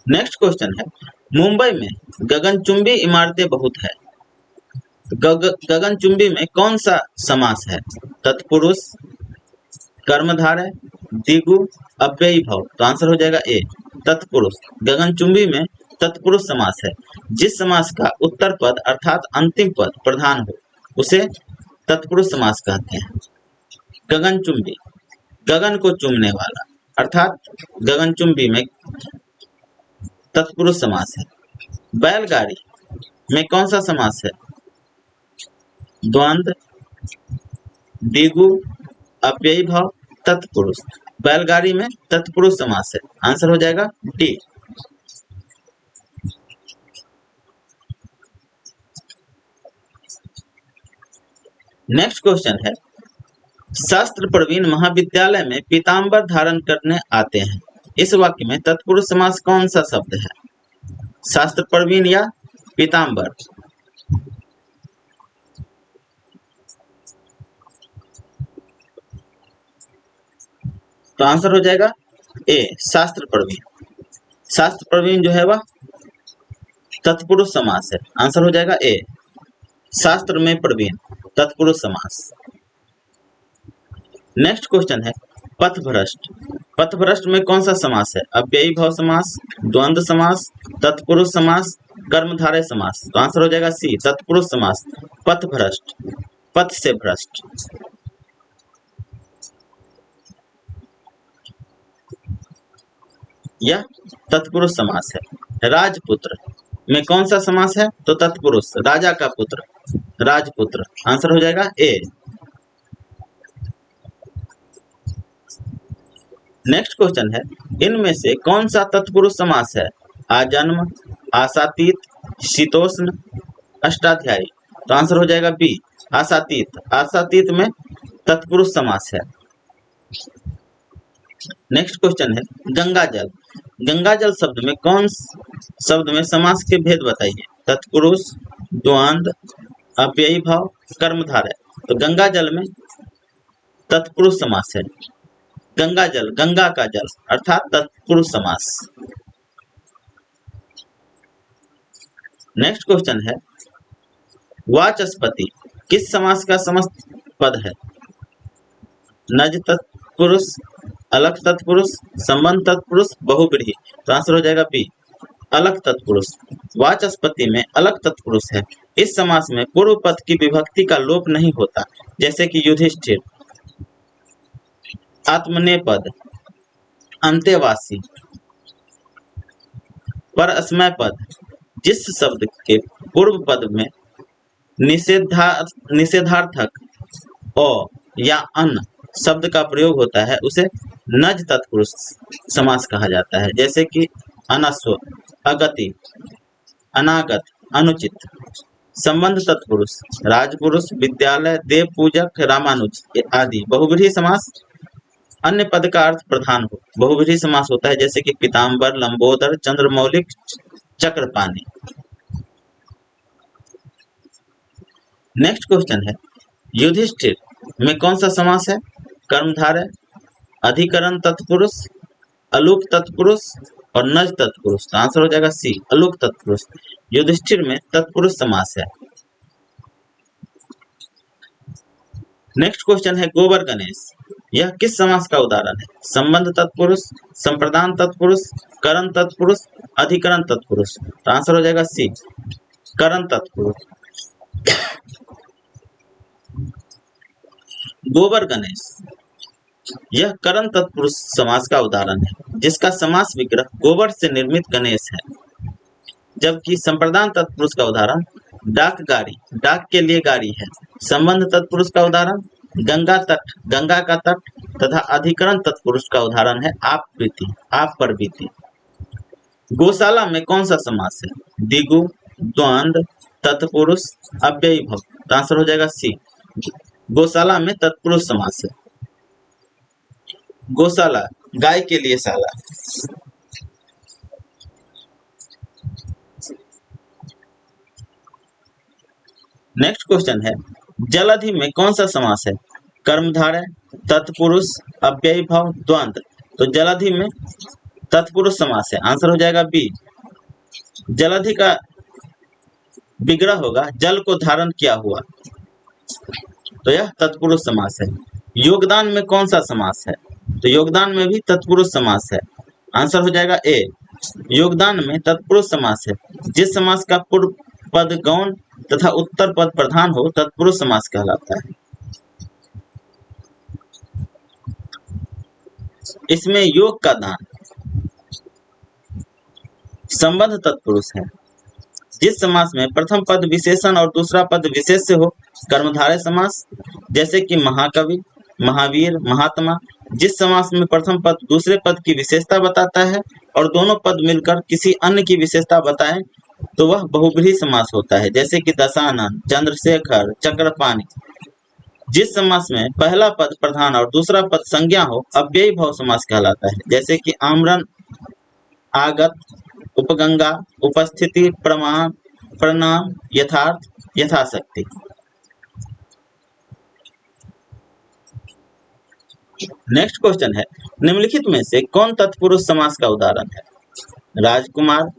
S1: नेक्स्ट क्वेश्चन है मुंबई में गगनचुंबी इमारतें बहुत है। गगनचुंबी में कौन सा समास है? तत्पुरुष, कर्मधारय, द्विगु, अव्ययी भाव, तो आंसर हो जाएगा ए तत्पुरुष। गगनचुंबी में तत्पुरुष समास है। जिस समास का उत्तर पद अर्थात अंतिम पद प्रधान हो उसे तत्पुरुष समास कहते हैं। गगनचुंबी, गगन को चूमने वाला, अर्थात गगनचुंबी में तत्पुरुष समास है। बैलगाड़ी में कौन सा समास है? द्वंद्व, द्विगु, अव्ययी भाव, तत्पुरुष। बैलगाड़ी में तत्पुरुष समास है। आंसर हो जाएगा डी। नेक्स्ट क्वेश्चन है, शास्त्र प्रवीण महाविद्यालय में पीताम्बर धारण करने आते हैं। इस वाक्य में तत्पुरुष समास कौन सा शब्द है? शास्त्र प्रवीण या पीताम्बर? तो आंसर हो जाएगा ए शास्त्र प्रवीण। शास्त्र प्रवीण जो है वह तत्पुरुष समास है। आंसर हो जाएगा ए शास्त्र में प्रवीण तत्पुरुष समास। नेक्स्ट क्वेश्चन है, पथभ्रष्ट। पथभ्रष्ट में कौन सा समास है? अव्ययी भाव समास, द्वंद्व समास, तत्पुरुष समास, कर्मधारय समास। तो आंसर हो जाएगा सी तत्पुरुष समास। पथभ्रष्ट, पथ से भ्रष्ट। यह तत्पुरुष समास है। राजपुत्र में कौन सा समास है? तो तत्पुरुष, राजा का पुत्र, राजपुत्र। आंसर हो जाएगा ए। नेक्स्ट क्वेश्चन है, इनमें से कौन सा तत्पुरुष समास है? आजन्म, आसातीत, शीतोष्ण, अष्टाध्यायी। तो आंसर हो जाएगा बी आसातीत। आसातीत में तत्पुरुष समास है। नेक्स्ट क्वेश्चन है, गंगाजल। गंगाजल शब्द में कौन शब्द में समास के भेद बताइए? तत्पुरुष, द्वंद्व, अव्ययी भाव, कर्मधारय। तो गंगाजल में तत्पुरुष समास है। गंगाजल, गंगा का जल, अर्थात तत्पुरुष समास। नेक्स्ट क्वेश्चन है, वाचस्पति किस समास का समस्त पद है? नज तत्पुरुष, अलग तत्पुरुष, संबंध तत्पुरुष, बहुव्रीहि। तो आंसर हो जाएगा बी अलग तत्पुरुष। वाचस्पति में अलग तत्पुरुष है। इस समास में पूर्व पद की विभक्ति का लोप नहीं होता, जैसे कि युधिष्ठिर, आत्मनेपद, अंत्यवासी, परस्मय पद। जिस शब्द के पूर्व पद में निषेधार्थक अ या अन शब्द का प्रयोग होता है उसे नज तत्पुरुष समास कहा जाता है, जैसे कि अनस्व, अगति, अनागत, अनुचित। संबंध तत्पुरुष राजपुरुष, विद्यालय, देव पूजक, रामानुज आदि। बहुव्रीहि समास अन्य पद का अर्थ प्रधान हो। बहुव्रीहि समास होता है जैसे कि पीताम्बर, लंबोदर, चंद्रमौलिक, चक्रपाणी। नेक्स्ट क्वेश्चन है, युधिष्ठिर में कौन सा समास है? कर्मधारय, अधिकरण तत्पुरुष, अलूक तत्पुरुष और नज तत्पुरुष। तो आंसर हो जाएगा सी अलूक तत्पुरुष। युधिष्ठिर में तत्पुरुष समास है। नेक्स्ट क्वेश्चन है, गोबर गणेश। यह किस समास का उदाहरण है? संबंध तत्पुरुष, संप्रदान तत्पुरुष, करण तत्पुरुष, अधिकरण तत्पुरुष। तो आंसर हो जाएगा सी करण तत्पुरुष। गोबर गणेश यह करण तत्पुरुष समास का उदाहरण है, जिसका समास विग्रह गोबर से निर्मित गणेश है। जबकि संप्रदान तत्पुरुष का उदाहरण डाक गाड़ी, डाक के लिए गाड़ी है। संबंध तत्पुरुष का उदाहरण गंगा तट, गंगा का तट तथा अधिकरण तत्पुरुष का उदाहरण है आप प्रीति, आप पर बीती। गौशाला में कौन सा समास है? द्विगु, द्वंद्व, तत्पुरुष, अव्ययी भाव। तो आंसर हो जाएगा सी गौशाला में तत्पुरुष समास है। गौशाला गाय के लिए शाला। नेक्स्ट क्वेश्चन है, जलधि में कौन सा समास है? कर्मधारय, तत्पुरुष, अव्ययी भाव, द्वंद्व। तो जलधि में तत्पुरुष समास है। आंसर हो जाएगा बी जलधि का विग्रह होगा जल को धारण किया हुआ, तो यह तत्पुरुष समास है। योगदान में कौन सा समास है? तो योगदान में भी तत्पुरुष समास है। आंसर हो जाएगा ए, योगदान में तत्पुरुष समास है। जिस समास का पूर्व पद गौण तथा उत्तर पद प्रधान हो तत्पुरुष समास कहलाता है। इसमें योग का दान संबंध तत्पुरुष है। जिस समास में प्रथम पद विशेषण और दूसरा पद विशेष से हो कर्मधारय समास, जैसे कि महाकवि, महावीर, महात्मा। जिस समास में प्रथम पद दूसरे पद की विशेषता बताता है और दोनों पद मिलकर किसी अन्य की विशेषता बताएं तो वह बहुब्रीहि समास होता है, जैसे कि दशानन, चंद्रशेखर, चक्रपाणि। जिस समास में पहला पद प्रधान और दूसरा पद संज्ञा हो अव्ययी भाव समास कहलाता है, जैसे कि आमरण, आगत, उपगंगा, उपस्थिति, प्रमाण, प्रणाम, यथार्थ, यथाशक्ति। नेक्स्ट क्वेश्चन है, निम्नलिखित में से कौन तत्पुरुष समास का उदाहरण है? राजकुमार,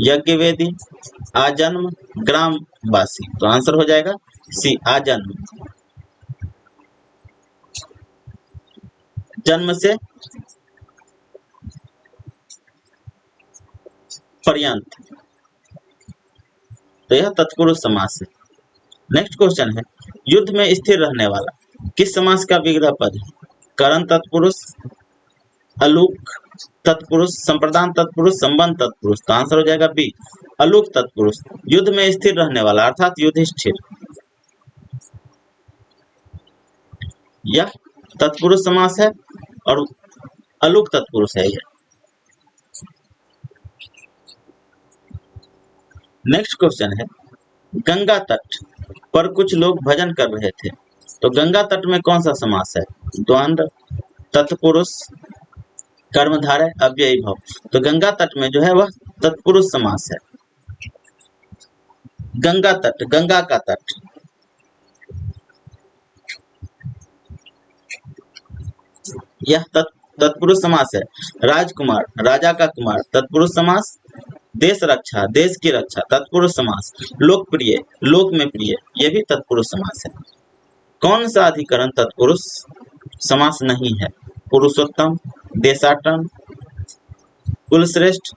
S1: यज्ञवेदी, आजन्म, ग्रामवासी। तो आंसर हो जाएगा सी, आजन्म। जन्म से पर्यंत, तो यह तत्पुरुष समास है। नेक्स्ट क्वेश्चन है, युद्ध में स्थिर रहने वाला किस समास का विग्रह पद है? करण तत्पुरुष, अलूक तत्पुरुष, संप्रदान तत्पुरुष, संबंध तत्पुरुष। तो आंसर हो जाएगा बी, अलूक तत्पुरुष। युद्ध में स्थिर रहने वाला अर्थात युधिष्ठिर, यह तत्पुरुष समास है और अलूक तत्पुरुष है यह। नेक्स्ट क्वेश्चन है, गंगा तट पर कुछ लोग भजन कर रहे थे, तो गंगा तट में कौन सा समास है? द्वंद्व, तत्पुरुष, कर्मधारय, अव्ययी भाव। तो गंगा तट में जो है वह तत्पुरुष समास है। गंगा तट, गंगा का तट। यह तत्पुरुष समास है। राजकुमार, राजा का कुमार, तत्पुरुष समास। देश रक्षा, देश की रक्षा, तत्पुरुष समास। लोकप्रिय, लोक में प्रिय, यह भी तत्पुरुष समास है। कौन सा अधिकरण तत्पुरुष समास नहीं है? पुरुषोत्तम, देशाटन, कुलश्रेष्ठ,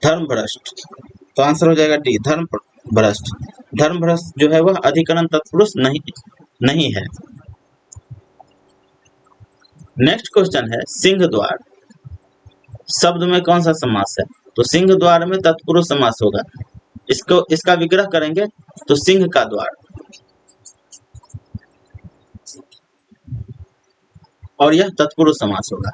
S1: धर्मभ्रष्ट। तो आंसर हो जाएगा डी, धर्मभ्रष्ट। धर्मभ्रष्ट जो है वह अधिकरण तत्पुरुष नहीं है। नेक्स्ट क्वेश्चन है, सिंह द्वार शब्द में कौन सा समास है? तो सिंह द्वार में तत्पुरुष समास होगा। इसका विग्रह करेंगे तो सिंह का द्वार, और यह तत्पुरुष समास होगा।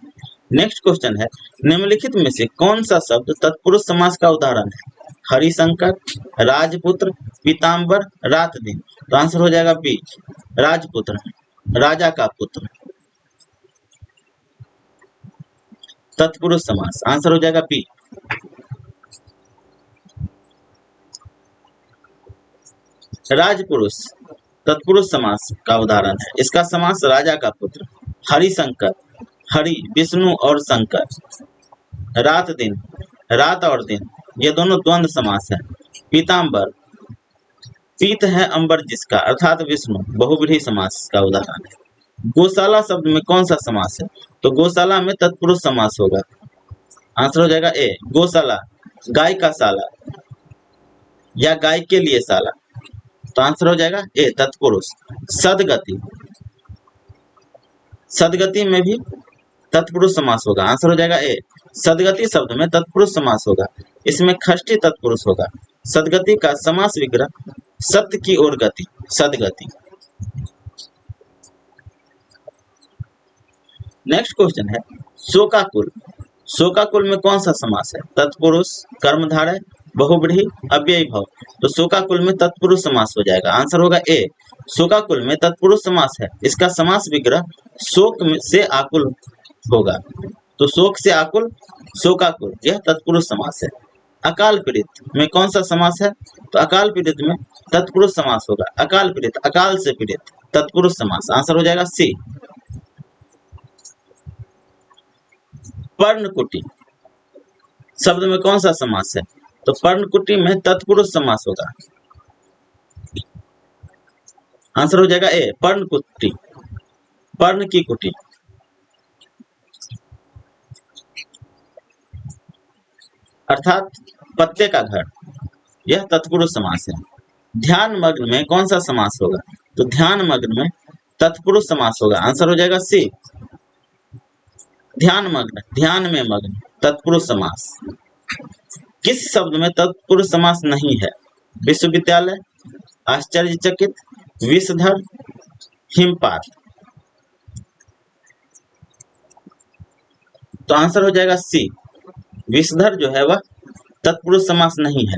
S1: नेक्स्ट क्वेश्चन है, निम्नलिखित में से कौन सा शब्द तत्पुरुष समास का उदाहरण है? हरिशंकर, राजपुत्र, पीताम्बर, रात दिन। तो आंसर हो जाएगा बी, राजपुत्र, राजा का पुत्र, तत्पुरुष समास। आंसर हो जाएगा बी। राजपुरुष तत्पुरुष समास का उदाहरण है। इसका समास राजा का पुत्र। हरिशंकर, हरि विष्णु और शंकर। रात दिन, रात और दिन, ये दोनों द्वंद्व समास है। पीताम्बर, पीत है अंबर जिसका, अर्थात विष्णु, बहुव्रीहि समास का उदाहरण है। गौशाला शब्द में कौन सा समास है? तो गौशाला में तत्पुरुष समास होगा। आंसर हो जाएगा ए, गौशाला, गाय का शाला या गाय के लिए शाला। तो आंसर हो जाएगा ए, तत्पुरुष। सदगति, सदगति में भी तत्पुरुष समास होगा। आंसर हो जाएगा ए, सदगति शब्द में तत्पुरुष समास होगा। इसमें खष्टी तत्पुरुष होगा। सदगति का समास विग्रह सत्य की ओर गति, सदगति। नेक्स्ट क्वेश्चन है, शोकाकुल, शोकाकुल में कौन सा समास है? तत्पुरुष, कर्मधारय, बहुव्रीहि, अव्ययी भाव। तो शोकाकुल में तत्पुरुष समास हो जाएगा। आंसर होगा ए, शोकाकुल में तत्पुरुष समास है। इसका समास विग्रह शोक से आकुल होगा। तो शोक से आकुल, शोकाकुल, यह तत्पुरुष समास है। अकाल पीड़ित में कौन सा समास है? तो अकाल पीड़ित में तत्पुरुष समास होगा। अकाल पीड़ित, अकाल से पीड़ित, तत्पुरुष समास। आंसर हो जाएगा सी। पर्णकुटी शब्द में कौन सा समास है? तो पर्णकुटी में तत्पुरुष समास होगा। आंसर हो जाएगा ए, पर्णकुटी, पर्ण की कुटी। अर्थात पत्ते का घर, यह तत्पुरुष समास है। ध्यान मग्न में कौन सा समास होगा? तो ध्यान मग्न में तत्पुरुष समास होगा। आंसर हो जाएगा सी, ध्यान मग्न, ध्यान में मग्न, तत्पुरुष समास। किस शब्द में तत्पुरुष समास नहीं है? विश्वविद्यालय, आश्चर्यचकित, विषधर, हिमपात। तो आंसर हो जाएगा सी, विषधर जो है वह तत्पुरुष समास नहीं है।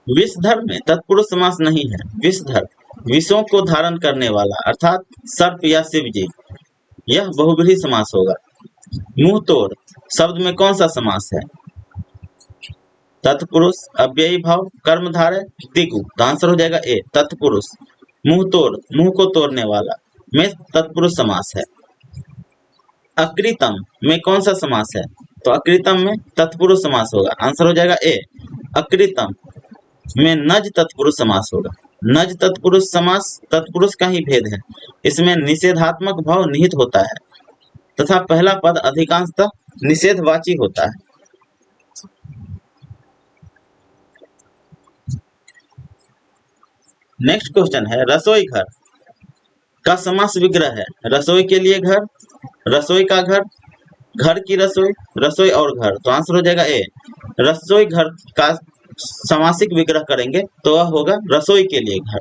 S1: विषधर में तत्पुरुष समास नहीं है। विषधर, विषों को धारण करने वाला, अर्थात सर्प या शिव जी, यह बहुव्रीहि समास होगा। मुंह तोड़ शब्द में कौन सा समास है? तत्पुरुष, अव्ययी भाव, कर्मधारय, दिगु। तो आंसर हो जाएगा ए, तत्पुरुष। मुंह तोड़, मुंह को तोड़ने वाला में तत्पुरुष समास है। अकृतम में कौन सा समास है? तो अकृतम में तत्पुरुष समास होगा। आंसर हो जाएगा ए, अकृतम में नज तत्पुरुष समास होगा। नज तत्पुरुष समास तत्पुरुष का ही भेद है। इसमें निषेधात्मक भाव निहित होता है तथा पहला पद अधिकांशतः निषेधवाची होता है। नेक्स्ट क्वेश्चन है, रसोई घर का समास विग्रह है। रसोई के लिए घर, रसोई का घर, घर की रसोई, रसोई और घर। तो आंसर हो जाएगा ए, रसोई घर का समासिक विग्रह करेंगे तो वह होगा रसोई के लिए घर।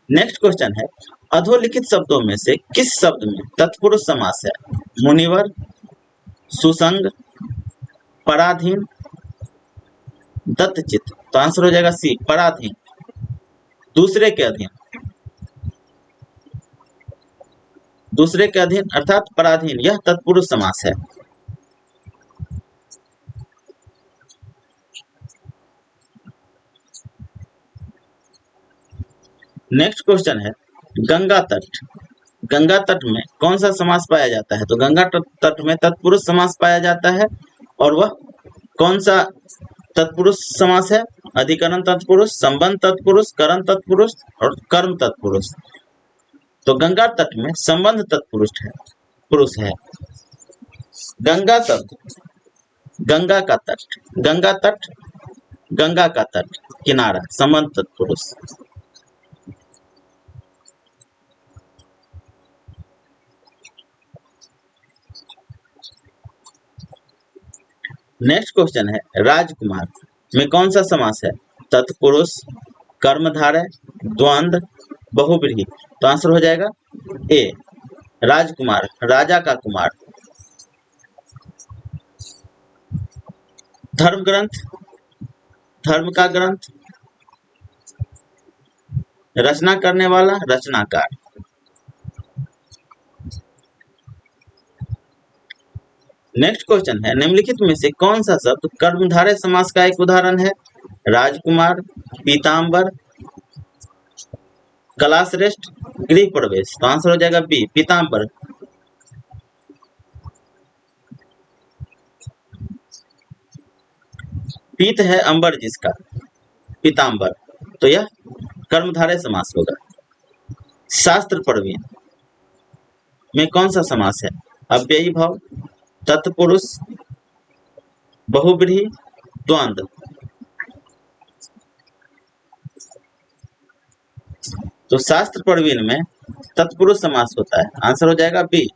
S1: नेक्स्ट क्वेश्चन है, अधोलिखित शब्दों में से किस शब्द में तत्पुरुष समास है? मुनिवर, सुसंग, पराधीन, दत्तचित। तो आंसर हो जाएगा सी, पराधीन, दूसरे के अधीन, दूसरे के अधीन अर्थात पराधीन, यह तत्पुरुष समास है। नेक्स्ट क्वेश्चन है, गंगा तट, गंगा तट में कौन सा समास पाया जाता है? तो गंगा तट में तत्पुरुष समास पाया जाता है और वह कौन सा तत्पुरुष समास है? अधिकरण तत्पुरुष, संबंध तत्पुरुष, करण तत्पुरुष और कर्म तत्पुरुष। तो गंगा तट में संबंध तत्पुरुष है, पुरुष है। गंगा शब्द, गंगा का तट, गंगा तट, गंगा का तट, किनारा, संबंध तत्पुरुष। नेक्स्ट क्वेश्चन है, राजकुमार में कौन सा समास है? तत्पुरुष, कर्मधारय, द्वंद्व, बहुव्रीहि। तो आंसर हो जाएगा ए, राजकुमार, राजा का कुमार। धर्म ग्रंथ, धर्म का ग्रंथ, रचना करने वाला, रचनाकार। नेक्स्ट क्वेश्चन है, निम्नलिखित में से कौन सा शब्द कर्मधारय समास का एक उदाहरण है? राजकुमार, पीताम्बर, कलाश्रेष्ठ, गृह प्रवेश। तो आंसर हो जाएगा बी, पीताम्बर। पीत है अंबर जिसका, पीताम्बर, तो यह कर्मधारय समास होगा। शास्त्र प्रवीण में कौन सा समास है? अव्ययी भाव, तत्पुरुष, बहुव्रीहि, द्वंद्व। तो शास्त्र प्रवीण में तत्पुरुष समास होता है। आंसर हो जाएगा बी,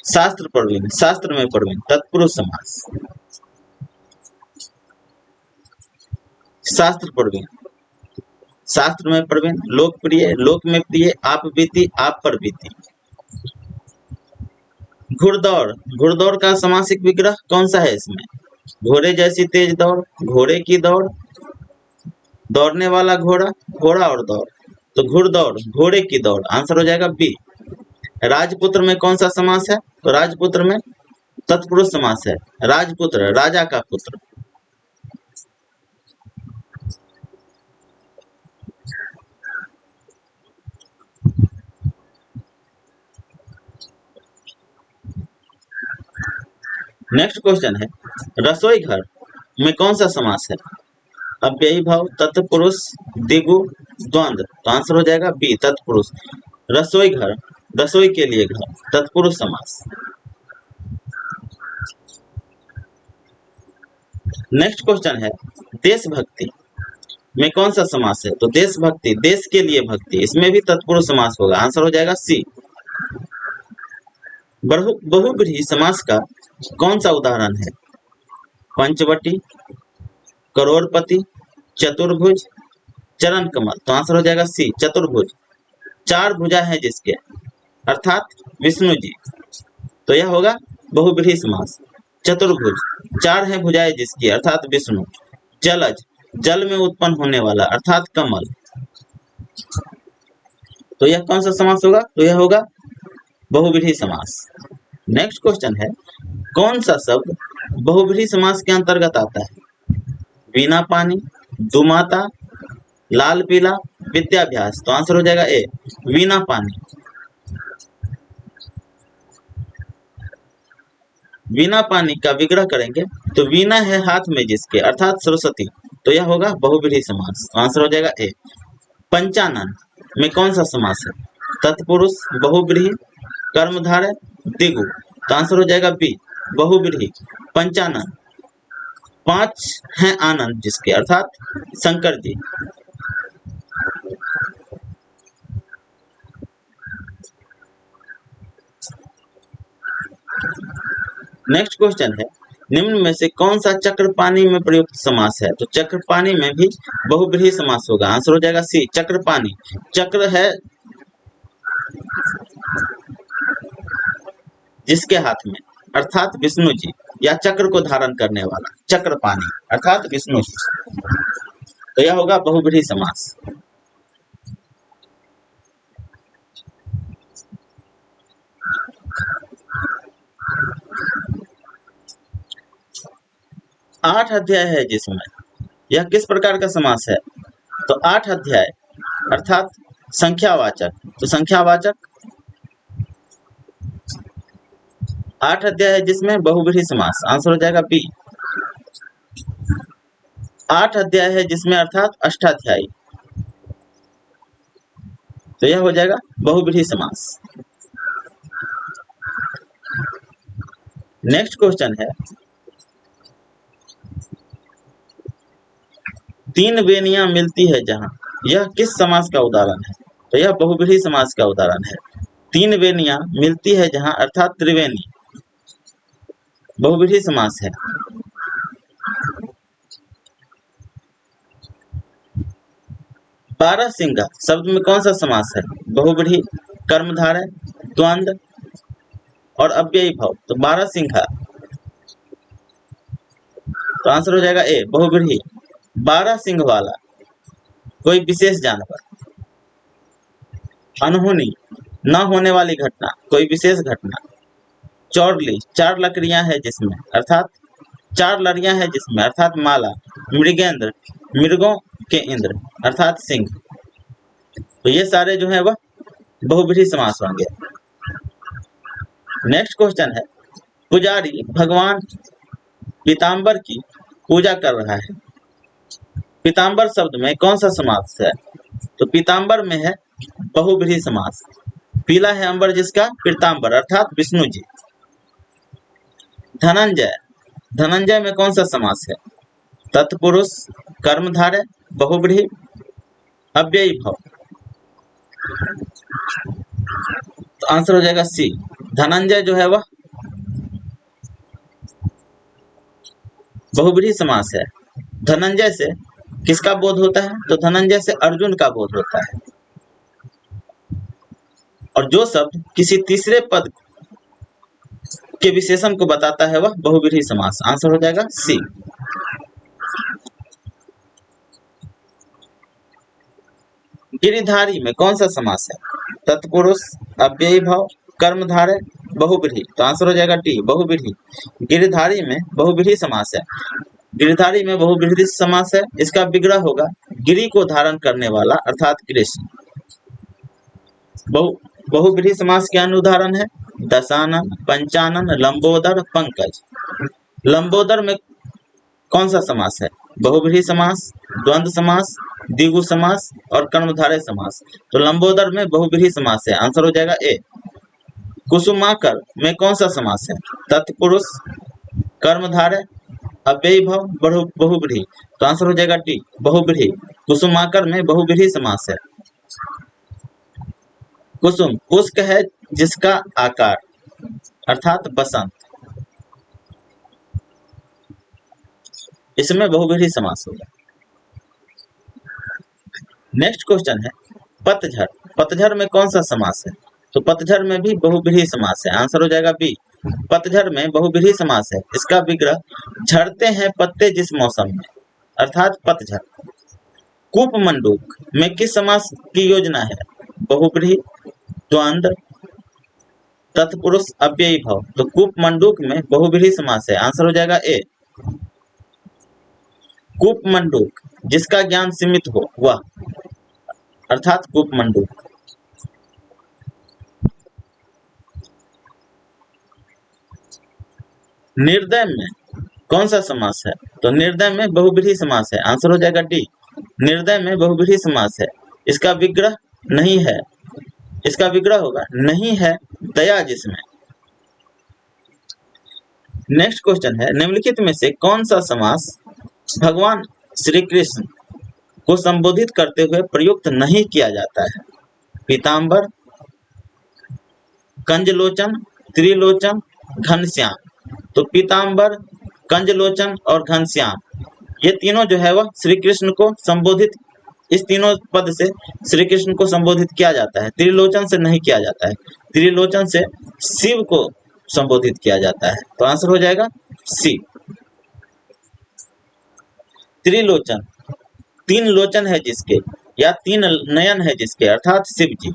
S1: शास्त्र प्रवीण, शास्त्र में प्रवीण, तत्पुरुष समास। शास्त्र प्रवीण, शास्त्र में प्रवीण, लोकप्रिय, लोक में प्रिय, आप बीती, आप पर बीती। घुड़दौड़, घुड़दौड़ का समासिक विग्रह कौन सा है इसमें? घोड़े जैसी तेज दौड़, घोड़े की दौड़, दौड़ने वाला घोड़ा, घोड़ा और दौड़। तो घुड़दौड़, घोड़े की दौड़। आंसर हो जाएगा बी। राजपुत्र में कौन सा समास है? तो राजपुत्र में तत्पुरुष समास है। राजपुत्र, राजा का पुत्र। नेक्स्ट क्वेश्चन है, रसोई घर में कौन सा समास है? अव्ययी भाव, तत्पुरुष, दिगु, द्वंद्व। तो आंसर हो जाएगा बी, तत्पुरुष। रसोई घर रसोई के लिए घर, तत्पुरुष समास। नेक्स्ट क्वेश्चन है देशभक्ति में कौन सा समास है? तो देशभक्ति, देश के लिए भक्ति, इसमें भी तत्पुरुष समास होगा। आंसर हो जाएगा सी। बहुब्रीहि समास का कौन सा उदाहरण है? पंचवटी, करोड़पति, चतुर्भुज, चरण कमल। तो आंसर हो जाएगा सी, चतुर्भुज। चार भुजा है जिसके, अर्थात विष्णु जी, तो यह होगा बहुब्रीहि समास। चतुर्भुज, चार है भुजाएं जिसकी, अर्थात विष्णु। जलज, जल में उत्पन्न होने वाला, अर्थात कमल। तो यह कौन सा समास होगा? तो यह होगा बहुब्रीहि समास। नेक्स्ट क्वेश्चन है कौन सा शब्द बहुब्रीहि समास के अंतर्गत आता है? वीणा पानी, दुमाता, लाल पीला, विद्याभ्यास। तो आंसर हो जाएगा ए, वीणा पानी। वीणा पानी का विग्रह करेंगे तो वीणा है हाथ में जिसके, अर्थात सरस्वती, तो यह होगा बहुब्रीहि समास। आंसर हो जाएगा ए। पंचानन में कौन सा समास है? तत्पुरुष, बहुब्रीहि, कर्मधारय, द्विगु। तो आंसर हो जाएगा बी, बहुब्रीहि। पंचानन, पांच हैं आनंद जिसके, अर्थात शंकर जी। नेक्स्ट क्वेश्चन है निम्न में से कौन सा चक्रपाणी में प्रयुक्त समास है? तो चक्रपाणी में भी बहुब्रीहि समास होगा। आंसर हो जाएगा सी, चक्रपाणी। चक्र है जिसके हाथ में, अर्थात विष्णु जी, या चक्र को धारण करने वाला, चक्रपाणी अर्थात विष्णु जी। तो यह होगा बहुब्रीहि समास। आठ अध्याय है जिसमें, यह किस प्रकार का समास है? तो आठ अध्याय अर्थात संख्यावाचक, तो संख्यावाचक। आठ अध्याय है जिसमें बहुब्रीहि समास। आंसर हो जाएगा बी। आठ अध्याय है जिसमें, अर्थात अष्टाध्यायी, तो यह हो जाएगा बहुब्रीहि समास। नेक्स्ट क्वेश्चन है तीन बेनियां मिलती है जहां, यह किस समास का उदाहरण है? तो यह बहुब्रीहि समास का उदाहरण है। तीन बेनियां मिलती है जहां, अर्थात त्रिवेणी, बहुब्रीहि समास है। बारहसिंगा शब्द में कौन सा समास है? बहुब्रीहि, कर्मधारय, द्वंद्व और अव्ययी भाव। तो बारहसिंगा, तो आंसर हो जाएगा ए, बहुब्रीहि। बारह सिंह वाला कोई विशेष जानवर, अनहोनी, न होने वाली घटना, कोई विशेष घटना। चौरली, चार लकड़ियां है जिसमें, अर्थात चार लड़ियां है जिसमें, अर्थात माला। मृगेंद्र, मृगों के इंद्र, अर्थात सिंह। तो ये सारे जो है वह बहुब्रीहि समास होंगे। नेक्स्ट क्वेश्चन है पुजारी भगवान पीताम्बर की पूजा कर रहा है, पीताम्बर शब्द में कौन सा समास है? तो पीताम्बर में है बहुब्रीहि समास। पीला है अंबर जिसका, पीताम्बर अर्थात विष्णु जी। धनंजय, धनंजय में कौन सा समास है? तत्पुरुष, कर्मधारय, बहुब्रीहि, अव्ययी भाव। तो आंसर हो जाएगा सी, धनंजय जो है वह बहुब्रीहि समास है। धनंजय से किसका बोध होता है? तो धनंजय से अर्जुन का बोध होता है। और जो शब्द किसी तीसरे पद के विशेषण को बताता है वह बहुब्रीहि समास। आंसर हो जाएगा सी। गिरिधारी में कौन सा समास है? तत्पुरुष, अव्ययी भाव, कर्मधारय, बहुब्रीहि। तो आंसर हो जाएगा टी, बहुब्रीहि। गिरिधारी में बहुब्रीहि समास है। गिरिधारी में बहुब्रीहि समास है। इसका विग्रह होगा गिरि को धारण करने वाला, अर्थात कृष्ण। बहुब्रीहि समास के अन्य उदाहरण है दशानन, पंचानन, लंबोदर, पंकज। लंबोदर में कौन सा समास है? बहुब्रीहि समास, द्वंद्व समास, द्विगु समास और कर्मधारय समास। तो लंबोदर में बहुव्रीहि समास है, आंसर हो जाएगा ए। कुसुमाकर में कौन सा समास है? तत्पुरुष, कर्मधारय, अव्ययी भाव, बहुव्रीहि। तो आंसर हो जाएगा डी, बहुव्रीहि। कुसुमाकर में बहुव्रीहि समास है। कुसुम पुष्प है जिसका आकार, अर्थात बसंत, इसमें बहुव्रीहि समास होगा। नेक्स्ट क्वेश्चन है पतझड़। पतझड़ में कौन सा समास है? तो पतझड़ में भी बहुव्रीहि समास है, आंसर हो जाएगा बी। पतझड़ में बहुव्रीहि समास है। इसका विग्रह झड़ते हैं पत्ते जिस मौसम में, अर्थात पतझड़। कूपमंडूक में किस समास की योजना है? बहुव्रीहि, द्वंद्व, तत्पुरुष, अव्ययी भाव। तो कूपमंडूक में बहुव्रीहि समास है, आंसर हो जाएगा ए। कूपमंडूक जिसका ज्ञान सीमित हो वह, अर्थात कूपमंडूक। निर्दय में कौन सा समास है? तो निर्दय में बहुव्रीहि समास है, आंसर हो जाएगा डी। निर्दय में बहुव्रीहि समास है। इसका विग्रह नहीं है, इसका विग्रह होगा नहीं है दया जिसमें। नेक्स्ट क्वेश्चन है निम्नलिखित में से कौन सा समास भगवान श्री कृष्ण को संबोधित करते हुए प्रयुक्त नहीं किया जाता है? पीताम्बर, कंजलोचन, त्रिलोचन, घनश्याम। तो पीताम्बर, कंजलोचन और घनश्याम, ये तीनों जो है वह श्री कृष्ण को संबोधित, इस तीनों पद से श्री कृष्ण को संबोधित किया जाता है। त्रिलोचन से नहीं किया जाता है, त्रिलोचन से शिव को संबोधित किया जाता है। तो आंसर हो जाएगा सी। त्रिलोचन तीन लोचन है जिसके, या तीन नयन है जिसके, अर्थात शिव जी।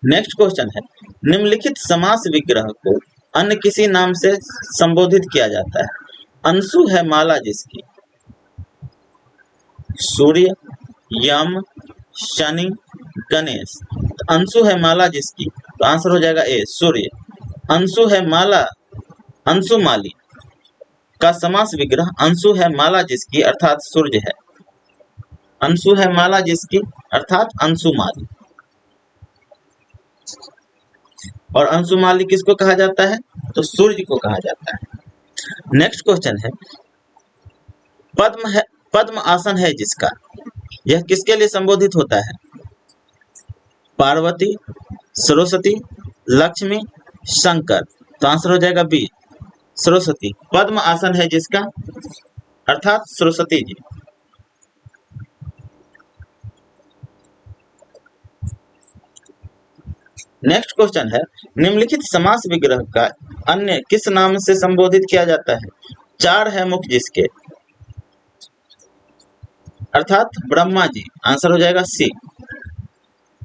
S1: नेक्स्ट क्वेश्चन है निम्नलिखित समास विग्रह को अन्य किसी नाम से संबोधित किया जाता है? अंशु है माला जिसकी, सूर्य, यम, शनि, गणेश। तो अंशु है माला जिसकी, तो आंसर हो जाएगा ए, सूर्य। अंशु है माला, अंशुमाली का समास विग्रह अंशु है माला जिसकी, अर्थात सूर्य है। अंशु है माला जिसकी, अर्थात अंशुमाली। और अंशुमाली किसको कहा जाता है? तो सूर्य को कहा जाता है। नेक्स्ट क्वेश्चन है पद्म आसन है जिसका, यह किसके लिए संबोधित होता है? पार्वती, सरस्वती, लक्ष्मी, शंकर। तो आंसर हो जाएगा बी, सरस्वती। पद्म आसन है जिसका, अर्थात सरस्वती जी। नेक्स्ट क्वेश्चन है निम्नलिखित समास विग्रह का अन्य किस नाम से संबोधित किया जाता है? चार है मुख जिसके, अर्थात ब्रह्मा जी। आंसर हो जाएगा सी।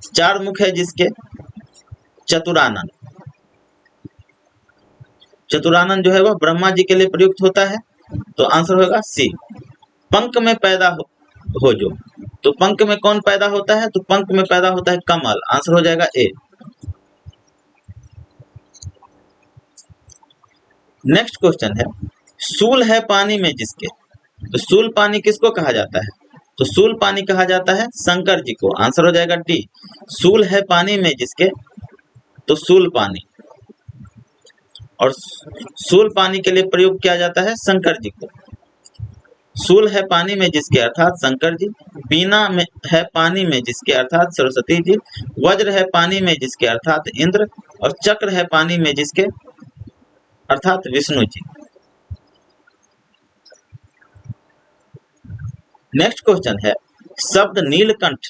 S1: चार मुख है जिसके, चतुरानन। चतुरानन जो है वह ब्रह्मा जी के लिए प्रयुक्त होता है। तो आंसर होगा सी। पंख में पैदा हो जो, तो पंख में कौन पैदा होता है? तो पंख में पैदा होता है कमल। आंसर हो जाएगा ए। नेक्स्ट क्वेश्चन है सूल है पानी में जिसके, तो सूल पानी किसको कहा जाता है? तो सूल पानी कहा जाता है शंकर जी को। आंसर हो जाएगा डी। सूल है पानी में जिसके, तो सूल पानी। और सूल पानी के लिए प्रयोग किया जाता है शंकर जी को। सूल है पानी में जिसके, अर्थात शंकर जी। बीना में है पानी में जिसके, अर्थात सरस्वती जी। वज्र है पानी में जिसके, अर्थात इंद्र। और चक्र है पानी में जिसके, अर्थात विष्णु जी। नेक्स्ट क्वेश्चन है शब्द नीलकंठ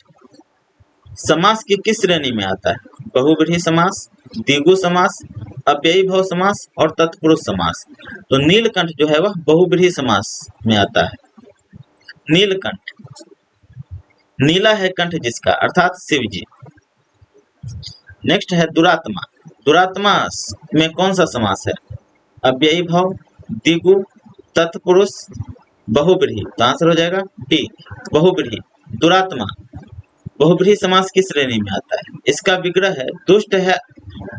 S1: समास की किस श्रेणी में आता है? बहुव्रीहि समास, द्विगु समास, अव्ययी भाव समास और तत्पुरुष समास। तो नीलकंठ जो है वह बहुव्रीहि समास में आता है। नीलकंठ, नीला है कंठ जिसका, अर्थात शिव जी। नेक्स्ट है दुरात्मा। दुरात्मा में कौन सा समास है? अव्ययी भाव, द्विगु, तत्पुरुष, बहुव्रीहि। तो आंसर हो जाएगा डी, बहुव्रीहि। दुरात्मा बहुव्रीहि समास की श्रेणी में आता है। इसका विग्रह है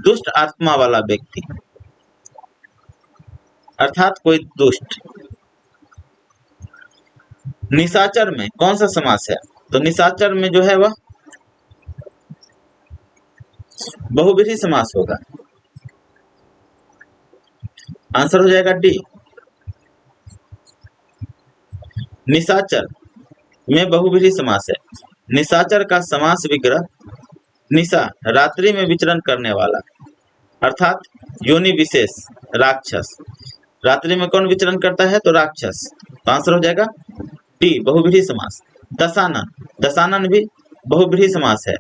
S1: दुष्ट आत्मा वाला व्यक्ति, अर्थात कोई दुष्ट। निशाचर में कौन सा समास है? तो निशाचर में जो है वह बहुव्रीहि समास होगा। आंसर हो जाएगा डी। निशाचर में बहुव्रीहि समास है। निशाचर का समास विग्रह निशा रात्रि में विचरण करने वाला, अर्थात योनि विशेष राक्षस। रात्रि में कौन विचरण करता है? तो राक्षस। तो आंसर हो जाएगा डी बहुव्रीहि समास। दशानन, दशानन भी बहुव्रीहि समास है।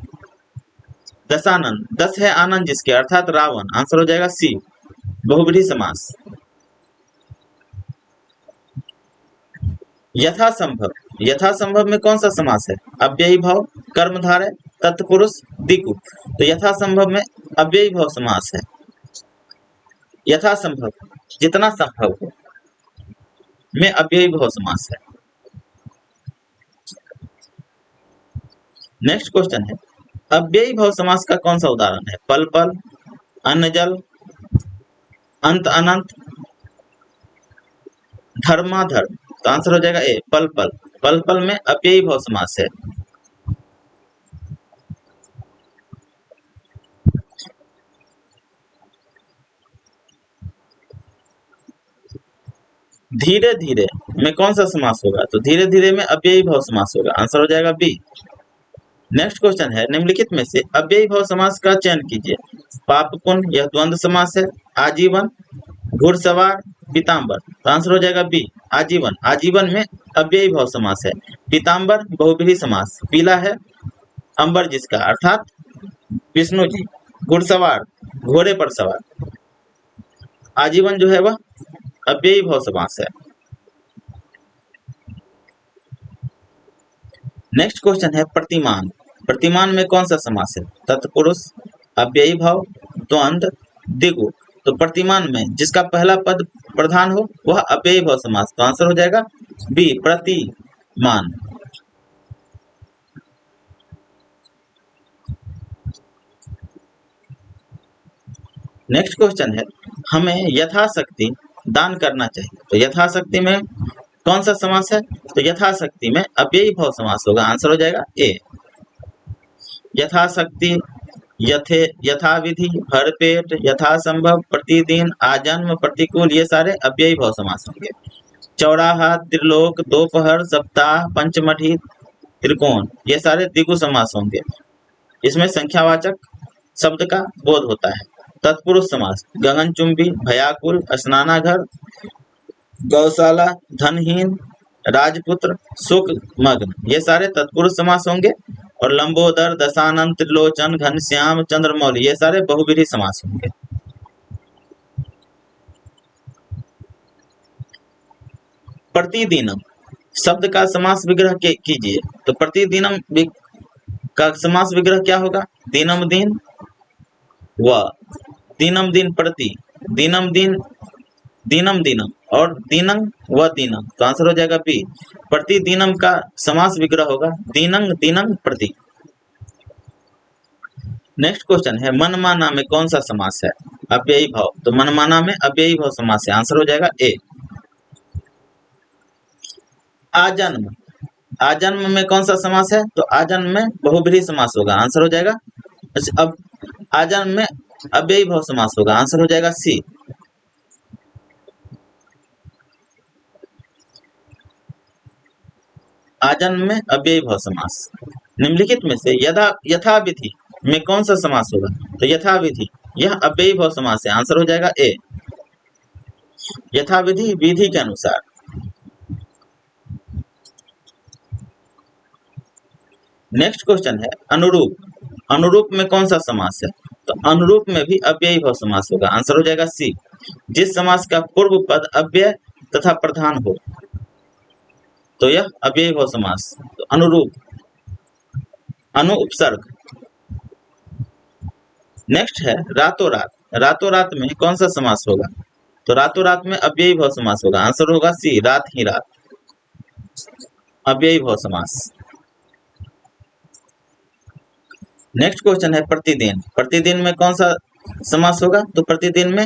S1: दशानन, दस है आनंद जिसके, अर्थात रावण। आंसर हो जाएगा सी बहुव्रीहि समास। यथासंभव, यथासंभव में कौन सा समास है? अव्ययी भाव, कर्मधारय, तत्पुरुष, दिगु। तो यथासंभव में अव्ययी भाव समास है। यथासंभव जितना संभव हो में अव्ययी भाव समास है। नेक्स्ट क्वेश्चन है, अव्ययी भाव समास का कौन सा उदाहरण है? पल पल, अन्न जल, अंत अनंत, धर्माधर्म। तो आंसर हो जाएगा ए पल पल। पल पल में अव्ययी भाव समास है। धीरे धीरे में कौन सा समास होगा? तो धीरे धीरे में अव्ययी भाव समास होगा। आंसर हो जाएगा बी। नेक्स्ट क्वेश्चन है, निम्नलिखित में से अव्ययी भाव समास का चयन कीजिए। पाप पुण्य, यह द्वंद्व समास है। आजीवन, घुड़सवार, पीताम्बर। तो आंसर हो जाएगा बी आजीवन। आजीवन में अव्ययी भाव समास है। पीताम्बर बहुव्रीहि समास। पीला है अंबर जिसका, अर्थात विष्णु जी। घुड़सवार घोड़े पर सवार। आजीवन जो है वह अव्ययी भाव समास है। नेक्स्ट क्वेश्चन है, प्रतिमान। प्रतिमान में कौन सा समास है? तत्पुरुष, अव्ययी भाव, द्वंद्व, दिगु। तो प्रतिमान में जिसका पहला पद प्रधान हो वह अव्ययी भाव समास। तो आंसर हो जाएगा बी प्रतिमान। नेक्स्ट क्वेश्चन है, हमें यथाशक्ति दान करना चाहिए। तो यथाशक्ति में कौन सा समास है? तो यथाशक्ति में अव्ययी भाव समास होगा। आंसर हो जाएगा ए यथाशक्ति, यथे, यथाविधि, भरपेट, यथासंभव, प्रतिदिन, आजन्म, प्रतिकूल। ये सारे अव्ययी भाव समास होंगे। चौराहा, त्रिलोक, दोपहर, सप्ताह, पंचमढ़ी, त्रिकोण। ये सारे द्विगु समास होंगे। इसमें संख्यावाचक शब्द का बोध होता है। तत्पुरुष समास, गगनचुंबी, भयाकुल, स्नानाघर, गौशाला, धनहीन, राजपुत्र, सुख मग्न। ये सारे तत्पुरुष समास होंगे। और लंबोदर, दशानन, त्रिलोचन, घनश्याम, चंद्रमौली, ये सारे बहुव्रीहि समास होंगे। प्रतिदिनम शब्द का समास विग्रह कीजिए। तो प्रतिदिनम का समास विग्रह क्या होगा? दिनम दिन व दिनम दिन प्रति, दिनम दिन, दिनम दिनम और दिनंग व दिनम। तो आंसर हो जाएगा बी प्रतिदिनम का समास विग्रह होगा दिनंग दिनंग प्रति। नेक्स्ट क्वेश्चन है, मनमाना में कौन सा समास है? अव्ययी भाव। तो मनमाना में अव्ययी भाव समास है। आंसर हो जाएगा ए। आजन्म, आजन्म में कौन सा समास है? तो आजन्म में बहुव्रीहि समास होगा। आंसर हो जाएगा अब आजन्म में अव्ययी भाव समास होगा। आंसर हो जाएगा सी। आजन्म में अव्ययी भाव समास। निम्नलिखित में से यथाविधि में कौन सा समास होगा? तो यथाविधि यह अव्ययी भाव समास है। आंसर हो जाएगा ए यथाविधि, विधि के अनुसार। नेक्स्ट क्वेश्चन है, अनुरूप। अनुरूप में कौन सा समास है? तो अनुरूप में भी अव्ययी भाव समास होगा। आंसर हो जाएगा सी जिस समास का पूर्व पद अव्यय तथा प्रधान हो तो यह अव्ययी भाव समास। तो अनुरूप, अनु उपसर्ग। नेक्स्ट है रातों रात। रातों रात में कौन सा समास होगा? तो रातों रात में अव्ययी भाव समास होगा। आंसर होगा सी रात ही रात, अव्ययी भाव समास। नेक्स्ट क्वेश्चन है, प्रतिदिन। प्रतिदिन में कौन सा समास होगा? तो प्रतिदिन में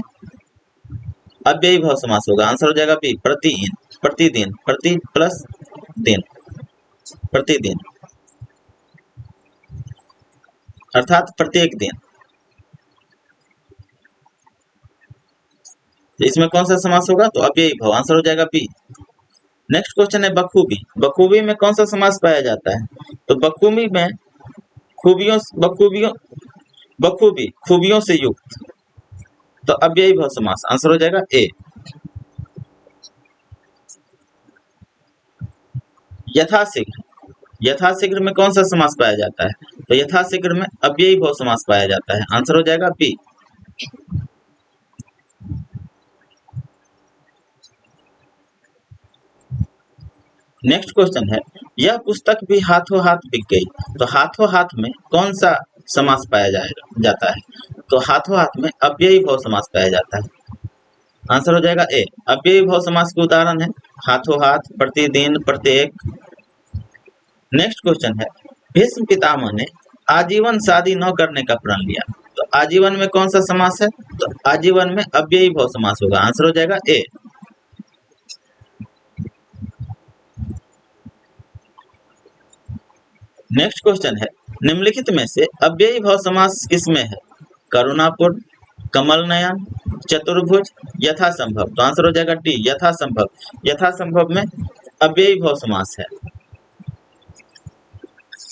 S1: अव्ययी भाव समास होगा। आंसर हो जाएगा बी प्रतिदिन। प्रतिदिन, प्रति प्लस दिन। प्रतिदिन अर्थात प्रत्येक दिन। तो इसमें कौन सा समास होगा? तो अव्ययी भाव, आंसर हो जाएगा बी। नेक्स्ट क्वेश्चन है बखूबी। बखूबी में कौन सा समास पाया जाता है? तो बखूबी में बखूबी खूबियों से युक्त, तो अव्ययी भाव समास, आंसर हो जाएगा ए। यथाशीघ्र, यथाशीघ्र में कौन सा समास पाया जाता है? तो यथाशीघ्र में अव्ययी भाव समास पाया जाता है, आंसर हो जाएगा बी। नेक्स्ट क्वेश्चन है यह पुस्तक भी हाथों हाथ बिक गई। तो हाथों हाथ में कौन सा समास पाया जाता है? तो हाथों हाथ में अव्ययी भाव समास पाया जाता है, आंसर हो जाएगा ए। अव्ययी भाव समास के उदाहरण है हाथों हाथ, प्रतिदिन, प्रत्येक। नेक्स्ट क्वेश्चन है भीष्म पितामह ने आजीवन शादी न करने का प्रण लिया। तो आजीवन में कौन सा समास है? तो आजीवन में अव्ययी भाव समास होगा, आंसर हो जाएगा ए। नेक्स्ट क्वेश्चन है निम्नलिखित में से अव्ययी भाव समास किसमें है? करुणापूर्ण, कमल नयन, चतुर्भुज, यथासंभव। तो आंसर हो जाएगा डी, यथासंभव। यथासंभव में अव्ययी भाव समास है।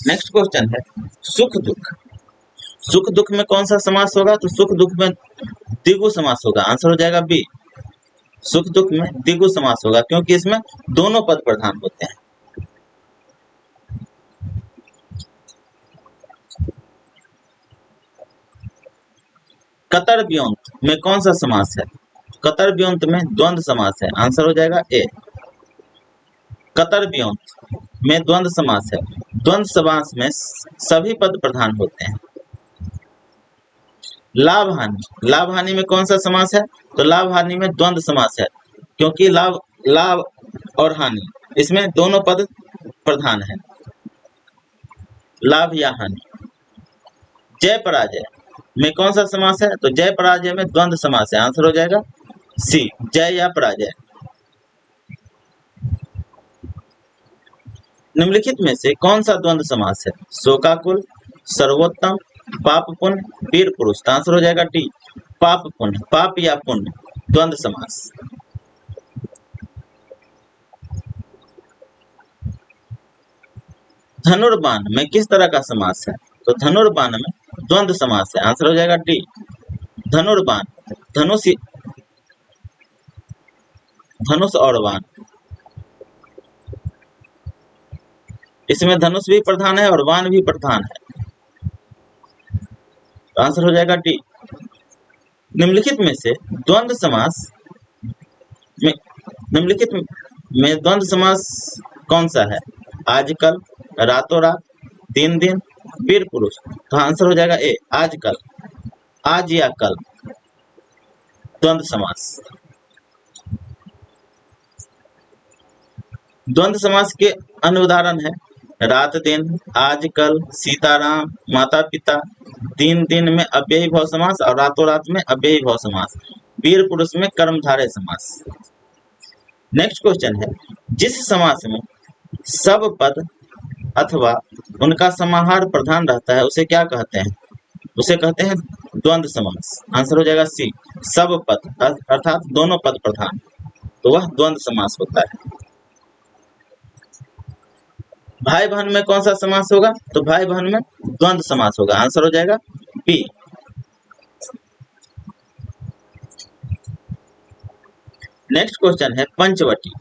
S1: नेक्स्ट क्वेश्चन है सुख दुख। सुख दुख में कौन सा समास होगा? तो सुख दुख में द्विगु समास होगा, आंसर हो जाएगा बी। सुख दुख में द्विगु समास होगा क्योंकि इसमें दोनों पद प्रधान होते हैं। कतर व्योंत में कौन सा समास है? कतर व्योंत में द्वंद्व समास है, आंसर हो जाएगा ए। कतर व्योंत में द्वंद्व समास है। द्वंद्व समास में सभी पद प्रधान होते हैं। लाभ हानि, लाभ हानि में कौन सा समास है? तो लाभ हानि में द्वंद्व समास है क्योंकि लाभ और हानि इसमें दोनों पद प्रधान है, लाभ या हानि। जय पराजय में कौन सा समास है? तो जय पराजय में द्वंद्व समास है, आंसर हो जाएगा सी, जय या पराजय। निम्नलिखित में से कौन सा द्वंद्व समास है? शोकाकुल, सर्वोत्तम, पाप पुण्य, वीर पुरुष। तो आंसर हो जाएगा डी, पाप पुण्य, पाप या पुण्य, द्वंद्व समास। धनुर्बाण में किस तरह का समास है? तो धनुर्बाण में द्वंद्व समास है, आंसर हो जाएगा डी। धनुर्बाण, धनुष और बाण, इसमें धनुष भी प्रधान है और बाण भी प्रधान है, तो आंसर हो जाएगा डी। निम्नलिखित में से द्वंद्व समास में द्वंद्व समास कौन सा है? आजकल, रातों रात, दिन दिन, वीर पुरुष। तो आंसर हो जाएगा ए, आजकल, आज या कल, द्वंद्व समास। द्वंद्व समास के अन्य उदाहरण है रात दिन, आजकल, सीताराम, माता पिता। दिन दिन में अव्ययी भाव समास और रातों रात में अव्ययी भाव समास। वीर पुरुष में कर्मधारय समास। नेक्स्ट क्वेश्चन है जिस समास में सब पद अथवा उनका समाहार प्रधान रहता है उसे क्या कहते हैं? उसे कहते हैं द्वंद्व समास, आंसर हो जाएगा सी, सब पद अर्थात दोनों पद प्रधान, तो वह द्वंद्व समास होता है। भाई बहन में कौन सा समास होगा? तो भाई बहन में द्वंद्व समास होगा, आंसर हो जाएगा बी। नेक्स्ट क्वेश्चन है पंचवटी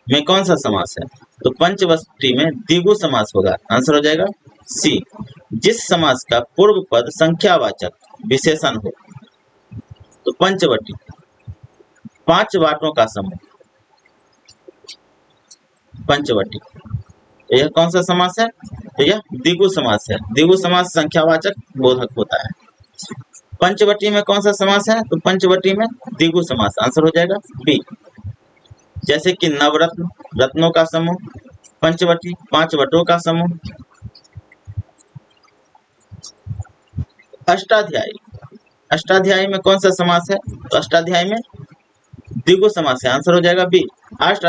S1: में कौन सा समास है? तो पंचवटी में द्विगु समास होगा, आंसर हो जाएगा सी, जिस समास का पूर्व पद संख्यावाचक विशेषण हो। तो पंचवटी, पांच वाटों का समूह, पंचवटी, यह कौन सा समास है? तो यह द्विगु समास है। द्विगु समास संख्यावाचक बोधक होता है। पंचवटी में कौन सा समास है? तो पंचवटी में द्विगु समास, आंसर हो जाएगा बी। जैसे कि नवरत्न, रत्नों का समूह, पंचवटी, पांच वटों का समूह। अष्टाध्यायी, अष्टाध्यायी में कौन सा समास है? तो अष्टाध्यायी में द्विगु समास है, आंसर हो जाएगा बी। 8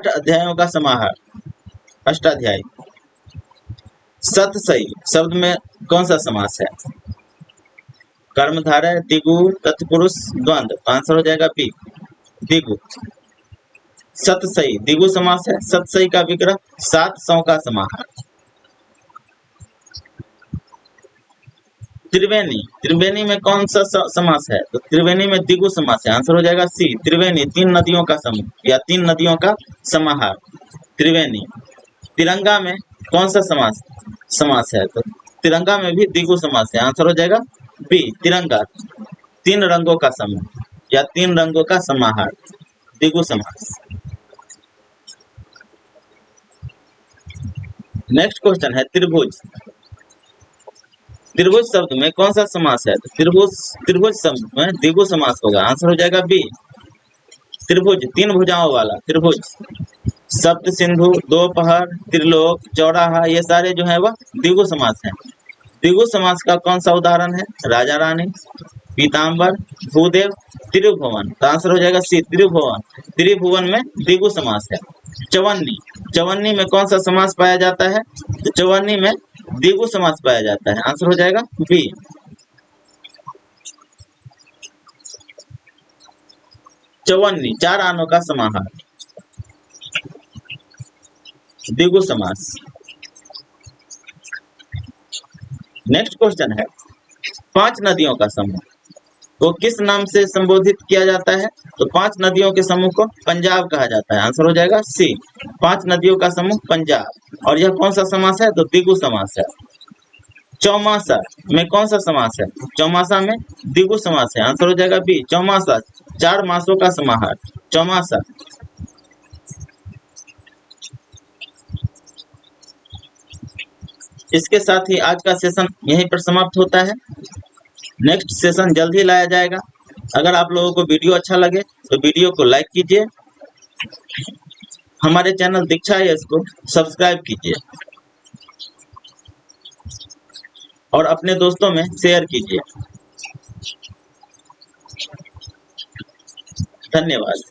S1: अध्यायों का समाहार अष्टाध्यायी। सतसई शब्द में कौन सा समास है? कर्मधारय, दिगु, तत्पुरुष, द्वंद्व। आंसर हो जाएगा बी, दिगु। सतसई दिगु समास है। सतसई का विग्रह 700 का समाहार। त्रिवेणी, त्रिवेणी में कौन सा समास है? तो त्रिवेणी में दिगु समास है। आंसर हो जाएगा सी, त्रिवेणी। 3 नदियों का समूह या 3 नदियों का समाहार, त्रिवेणी। तिरंगा में कौन सा समास है? तो तिरंगा में भी दिगु समास है। आंसर हो जाएगा बी, तिरंगा। 3 रंगों का समूह या 3 रंगों का समाहार, दिगु समास। नेक्स्ट क्वेश्चन है त्रिभुज। त्रिभुज शब्द में कौन सा समास है? तो त्रिभुज शब्द में द्विगु समास होगा। आंसर हो जाएगा बी, त्रिभुज। 3 भुजाओं वाला त्रिभुज। सप्त सिंधु, दोपहर, त्रिलोक, चौराहा, ये सारे जो है वह द्विगु समास हैं। द्विगु समास का कौन सा उदाहरण है? राजा रानी, पीताम्बर, भूदेव, त्रिभुवन। तो आंसर हो जाएगा सी, त्रिभुवन। त्रिभुवन में द्विगु समास है। चवन्नी, चवन्नी में कौन सा समास पाया जाता है? तो चवन्नी में द्विगु समास पाया जाता है। आंसर हो जाएगा बी। चवन्नी 4 आनों का समाहार, द्विगु समास। नेक्स्ट क्वेश्चन है 5 नदियों का समूह को किस नाम से संबोधित किया जाता है? तो 5 नदियों के समूह को पंजाब कहा जाता है। आंसर हो जाएगा सी, 5 नदियों का समूह पंजाब। और यह कौन सा समास है? तो द्विगु समास है। चौमासा में कौन सा समास है? चौमासा में द्विगु समास है। आंसर हो जाएगा बी, चौमासा। 4 मासों का समाहार, चौमासा। इसके साथ ही आज का सेशन यहीं पर समाप्त होता है। नेक्स्ट सेशन जल्द ही लाया जाएगा। अगर आप लोगों को वीडियो अच्छा लगे तो वीडियो को लाइक कीजिए, हमारे चैनल दीक्षा यस को सब्सक्राइब कीजिए और अपने दोस्तों में शेयर कीजिए। धन्यवाद।